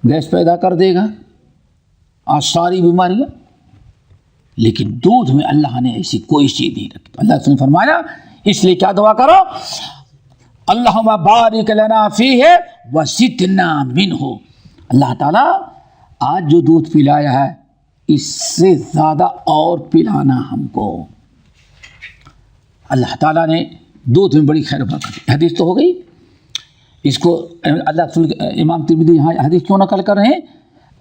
Speaker 4: گیس پیدا کر دے گا اور ساری بیماریاں۔ لیکن دودھ میں اللہ نے ایسی کوئی چیز نہیں رکھی۔ اللہ نے فرمایا اس لیے کیا دعا کرو، اللہم بارک لنا فیہ وزدنا منہ، اللہ تعالیٰ آج جو دودھ پلایا ہے اس سے زیادہ اور پلانا ہم کو۔ اللہ تعالیٰ نے دودھ میں بڑی خیر برکت دی۔ حدیث تو ہو گئی، اس کو اللہ امام ترمذی یہاں حدیث کیوں نقل کر رہے ہیں؟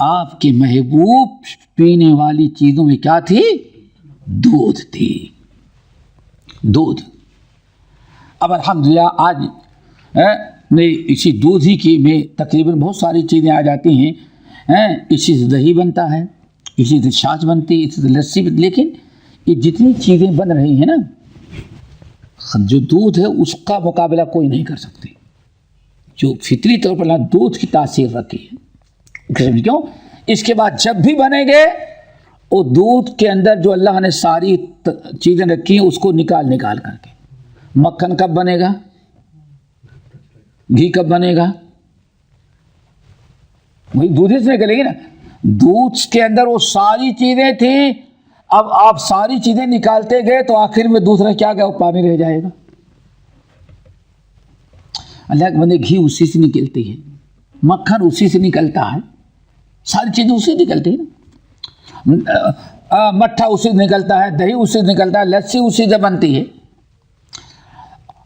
Speaker 4: آپ کے محبوب پینے والی چیزوں میں کیا تھی؟ دودھ تھی، دودھ۔ اب الحمدللہ آج میں اسی دودھ ہی کی میں تقریباً بہت ساری چیزیں آ جاتی ہیں، اسی سے دہی بنتا ہے، اسی سے چھاچھ بنتی ہے، اسی سے لسی بنتی، لیکن یہ جتنی چیزیں بن رہی ہیں نا، جو دودھ ہے اس کا مقابلہ کوئی نہیں کر سکتی، جو فطری طور پر اللہ دودھ کی تاثیر رکھی ہے۔ کیوں؟ اس کے بعد جب بھی بنے گے وہ دودھ کے اندر جو اللہ نے ساری چیزیں رکھی ہیں اس کو نکال کر کے، مکھن کب بنے گا، گھی کب بنے گا، وہی دودھ ہی سے نکلے گی نا۔ دودھ کے اندر وہ ساری چیزیں تھیں، اب آپ ساری چیزیں نکالتے گئے تو آخر میں دوسرا کیا گیا، وہ پانی رہ جائے گا۔ اللہ کے بندے گھی اسی سے نکلتی ہے، مکھن اسی سے نکلتا ہے، ساری چیزیں اسی سے نکلتی ہیں نا، مٹھا اسی سے نکلتا ہے، دہی اسی سے نکلتا ہے، لسی اسی سے بنتی ہے۔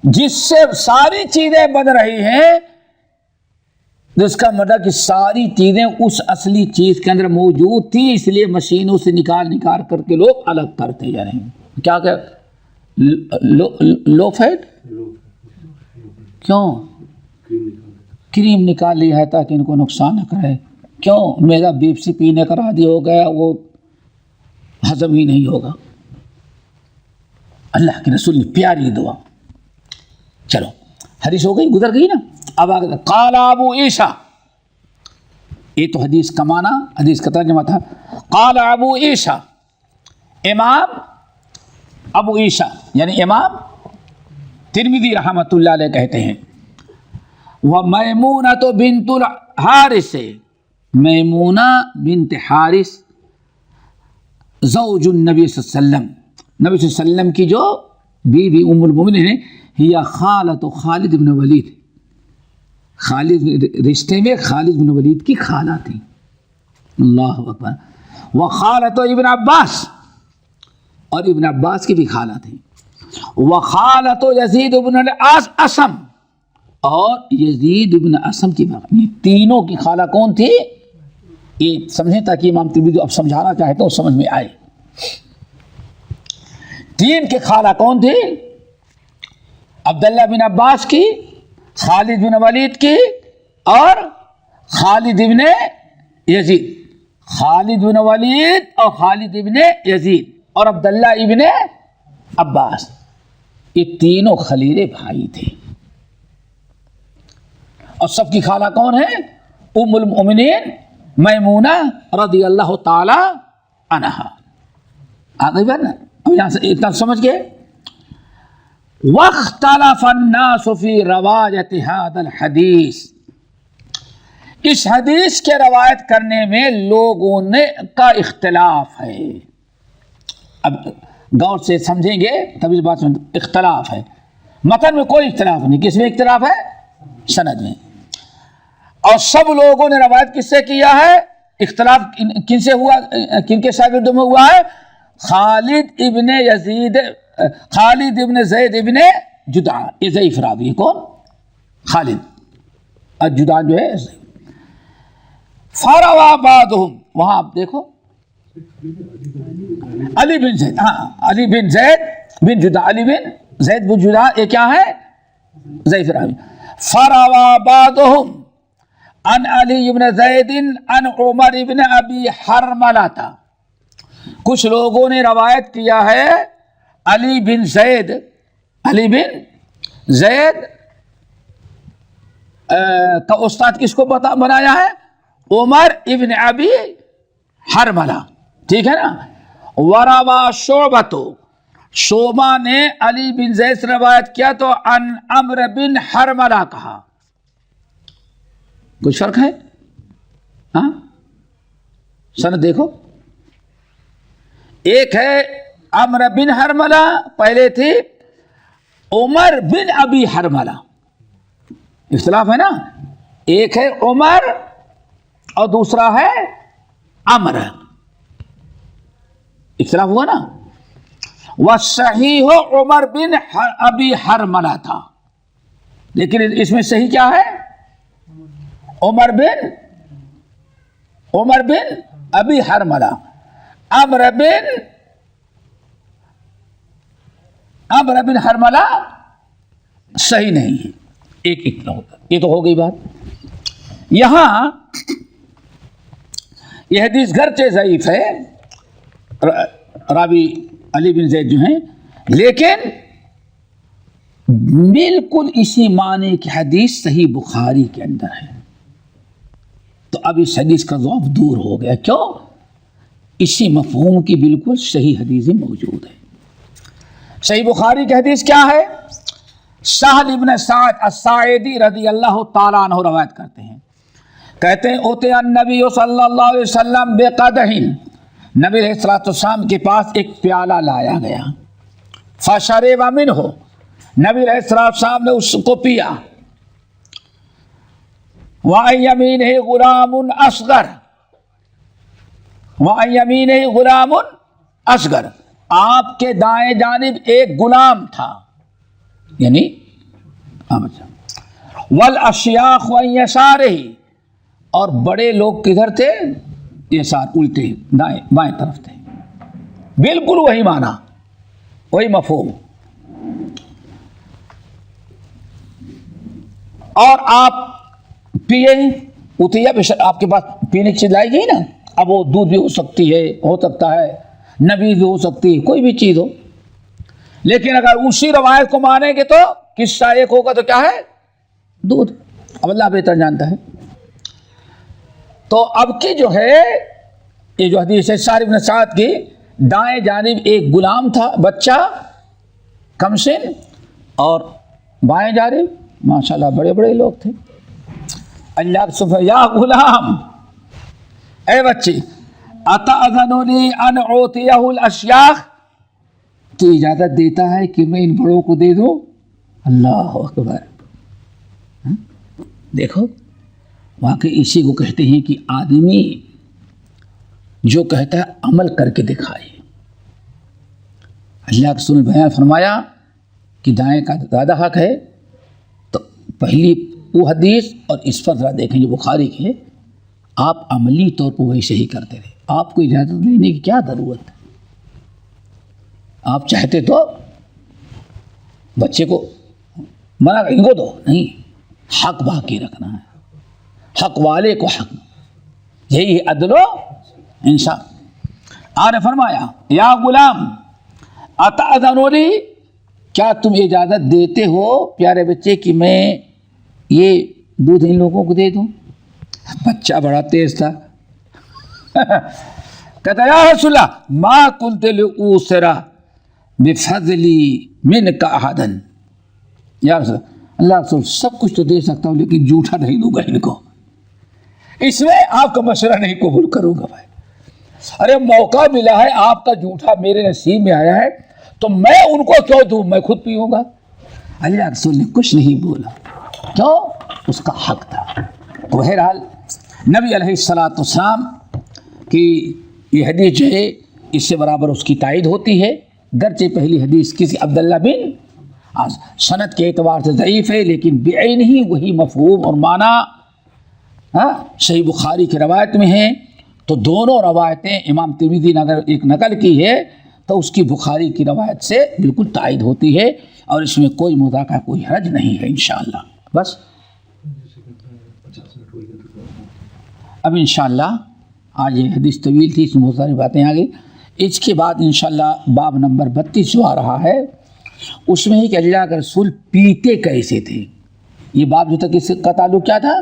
Speaker 4: جس سے ساری چیزیں بن رہی ہیں، جس کا مطلب کہ ساری چیزیں اس اصلی چیز کے اندر موجود تھی، اس لیے مشینوں سے نکال کر کے لوگ الگ کرتے جا رہے ہیں۔ کیا کہ لو فیٹ، کیوں کریم نکال لی ہے تاکہ ان کو نقصان نہ کرے، کیوں میرا بیپسی پینے کا عادی ہو گیا، وہ ہضم ہی نہیں ہوگا۔ اللہ کے رسول نے پیاری دعا، چلو حدیث ہو گئی، گزر گئی نا۔ اب آگے قال ابو عیسیٰ، یہ تو حدیث کا معنی، حدیث کا ترجمہ تھا۔ قال ابو عیسیٰ، امام ابو عیسیٰ یعنی امام ترمذی رحمۃ اللہ علیہ کہتے ہیں، ومیمونۃ بنت الحارث، میمونہ بنت حارث زوج النبی صلی اللہ علیہ وسلم، نبی صلی اللہ علیہ وسلم کی جو بیوی ام المؤمنین ہے، ہی خالۃ خالد بن ولید، خالد رشتے میں خالد بن ولید کی خالہ تھی، اللہ اکبر، وخالۃ ابن عباس، اور ابن عباس کی بھی خالہ تھی، وخالۃ یزید بن الاسم، اور یزید بن اسم کی یہ تینوں کی خالہ کون تھی؟ یہ سمجھیں تاکہ امام ترمذی اب سمجھانا چاہتا ہوں سمجھ میں آئے۔ تین کے خالہ کون تھی؟ عبداللہ بن عباس کی، خالد بن ولید کی، اور خالد ابن یزید، خالد بن ولید اور خالد ابن یزید اور عبداللہ ابن عباس، یہ تینوں خلیل بھائی تھے۔ اور سب کی خالہ کون ہے؟ ام المؤمنین میمونہ رضی اللہ تعالی عنہا۔ آگے بڑھنا، اب یہاں سے اتنا سمجھ گئے۔ واختلف الناس فی روایت هذا الحدیث، اس حدیث کے روایت کرنے میں لوگوں نے کا اختلاف ہے۔ اب غور سے سمجھیں گے تب اس بات میں اختلاف ہے۔ متن میں کوئی اختلاف نہیں، کس میں اختلاف ہے؟ سند میں۔ اور سب لوگوں نے روایت کس سے کیا ہے؟ اختلاف کن سے ہوا، کن کے شاگردوں میں ہوا ہے؟ خالد ابن یزید، خالد ابن زید ابن جدعان، یہ ضعیف راوی ہے۔ کون؟ خالد الجدعان جو ہے۔ فروا بعضهم، وہاں آپ دیکھو علی بن زید، ہاں علی بن زید بن جدا، علی بن زید بن جدا یہ کیا ہے؟ ضعیف راوی. فروا بعضهم عن علی بن زید عن عمر بن ابی حرملہ، کچھ لوگوں نے روایت کیا ہے علی بن زید کا استاد کس کو بنایا ہے؟ عمر ابن ابی حرملہ، ٹھیک ہے نا. وروا شعبۃ، شعبہ نے علی بن زید سے روایت کیا تو عن عمرو بن حرملہ کہا. کچھ فرق ہے؟ ہاں سند دیکھو، ایک ہے عمرو بن حرملہ، پہلے تھی عمر بن ابی حرملہ، اختلاف ہے نا. ایک ہے عمر اور دوسرا ہے عمر، اختلاف ہوا نا. والصحیح عمر بن ابی حرملہ تھا، لیکن اس میں صحیح کیا ہے؟ عمر بن ابی حرملہ. عمر بن حرملہ صحیح نہیں ہے. ایک اتنا ہوتا، یہ تو ہو گئی بات. یہاں یہ حدیث گرچہ ضعیف ہے، راوی علی بن زید جو ہیں، لیکن بالکل اسی معنی کی حدیث صحیح بخاری کے اندر ہے. تو اب اس حدیث کا ضعف دور ہو گیا. کیوں؟ اسی مفہوم کی بالکل صحیح حدیثیں موجود ہیں. صحیح بخاری کی حدیث کیا ہے؟ سہل ابن سعد الساعدی رضی اللہ تعالیٰ عنہ روایت کرتے ہیں، کہتے ہیں اوتے النبی صلی اللہ علیہ وسلم بقدح، نبی علیہ الصلوۃ والسلام کے پاس ایک پیالہ لایا گیا. فشرب منہ، نبی علیہ الصلوۃ والسلام نے اس کو پیا. وعن یمینہ غلام اصغر، وعن یمینہ غلام اصغر، آپ کے دائیں جانب ایک غلام تھا، یعنی والاشیاخ عن یسارہ، اور بڑے لوگ کدھر تھے؟ یسار، الٹے دائیں بائیں طرف تھے. بالکل وہی معنی، وہی مفہوم. اور آپ پیے، اتیا آپ کے پاس پینے کی چیز لائی گئی نا، اب وہ دودھ بھی ہو سکتی ہے، ہو سکتا ہے نبیذ بھی ہو سکتی ہے، کوئی بھی چیز ہو. لیکن اگر اسی روایت کو مانیں گے تو قصہ ایک ہوگا تو کیا ہے؟ دودھ. اب اللہ بہتر جانتا ہے. تو اب کی جو ہے یہ جو حدیث ہے سہل بن سعد کی، دائیں جانب ایک غلام تھا، بچہ کم سن، اور بائیں جانب ماشاءاللہ بڑے بڑے لوگ تھے. اللہ کے سبحانہ، یا غلام، اے بچے، اتأذن لی ان اعطیہ الاشیاخ، تو اجازت دیتا ہے کہ میں ان بڑوں کو دے دوں؟ اللہ اکبر. دیکھو واقعی اسی کو کہتے ہیں کہ آدمی جو کہتا ہے عمل کر کے دکھائے. اللہ کے رسول نے بیان فرمایا کہ دائیں کا زیادہ حق ہے. تو پہلی وہ حدیث اور اس پر ذرا دیکھیں جو بخاری کی ہے، آپ عملی طور پر وہی صحیح کرتے رہے. آپ کو اجازت لینے کی کیا ضرورت ہے؟ آپ چاہتے تو بچے کو منع ان کو دو، نہیں، حق باقی رکھنا ہے، حق والے کو حق، یہی ہے عدل و انصاف. آپ نے فرمایا یا غلام اتأذن لی، کیا تم اجازت دیتے ہو پیارے بچے کہ میں یہ دودھ ان لوگوں کو دے دوں؟ بچہ بڑا تیز تھا، کہتا یا رسول اللہ ما کنت لأوثر بفضلی منک احدا، یا رسول اللہ رسول سب کچھ تو دے سکتا ہوں لیکن جھوٹا نہیں دوں گا ان کو، اس میں آپ کا مشورہ نہیں قبول کروں گا. بھائی ارے موقع ملا ہے، آپ کا جھوٹا میرے نصیب میں آیا ہے تو میں ان کو کیوں دوں، میں خود پیوں گا. اللہ رسول نے کچھ نہیں بولا، کیوں؟ اس کا حق تھا. بہرحال نبی علیہ الصلوۃ والسلام کی یہ حدیث جو ہے اس سے برابر اس کی تائید ہوتی ہے، گرچہ پہلی حدیث کسی عبداللہ بن سند کے اعتبار سے ضعیف ہے، لیکن بعین ہی وہی مفہوم اور معنی صحیح بخاری کی روایت میں ہے. تو دونوں روایتیں امام ترمذی نے اگر ایک نقل کی ہے تو اس کی بخاری کی روایت سے بالکل تائید ہوتی ہے اور اس میں کوئی مذاکرہ کوئی حرج نہیں ہے انشاءاللہ. بس اب انشاءاللہ آج یہ حدیث طویل تھی، اس میں بہت ساری باتیں آ گئی. اس کے بعد انشاءاللہ باب نمبر 32 جو آ رہا ہے اس میں ہی کہ اللہ کے رسول پیتے کیسے تھے. یہ باب جو تک اس کا تعلق کیا تھا،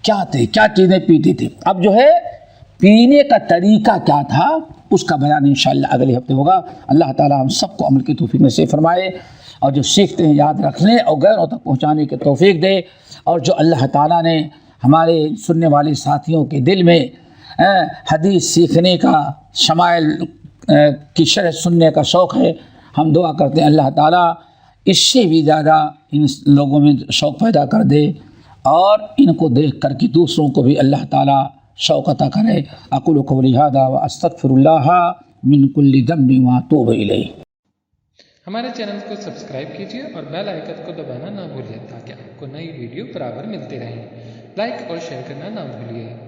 Speaker 4: کیا تھے، کیا چیزیں پیتے تھے. اب جو ہے پینے کا طریقہ کیا تھا اس کا بیان انشاءاللہ اگلے ہفتے ہوگا. اللہ تعالی ہم سب کو عمل کی توفیق نصیب فرمائے اور جو سیکھتے ہیں یاد رکھنے اور غیروں تک پہنچانے کی توفیق دے. اور جو اللہ تعالیٰ نے ہمارے سننے والے ساتھیوں کے دل میں حدیث سیکھنے کا، شمائل کی شرح سننے کا شوق ہے، ہم دعا کرتے ہیں اللہ تعالیٰ اس سے بھی زیادہ ان لوگوں میں شوق پیدا کر دے اور ان کو دیکھ کر کے دوسروں کو بھی اللہ تعالیٰ شوق عطا کرے. اقول قولی ھذا واستغفر اللہ من کل ذنب واتوب الیہ.
Speaker 6: ہمارے چینل کو سبسکرائب کیجیے اور بیل آئیکن کو دبانا نہ بھولیے تاکہ آپ کو نئی ویڈیو برابر ملتی رہیں. لائک اور شیئر کرنا نہ بھولیے.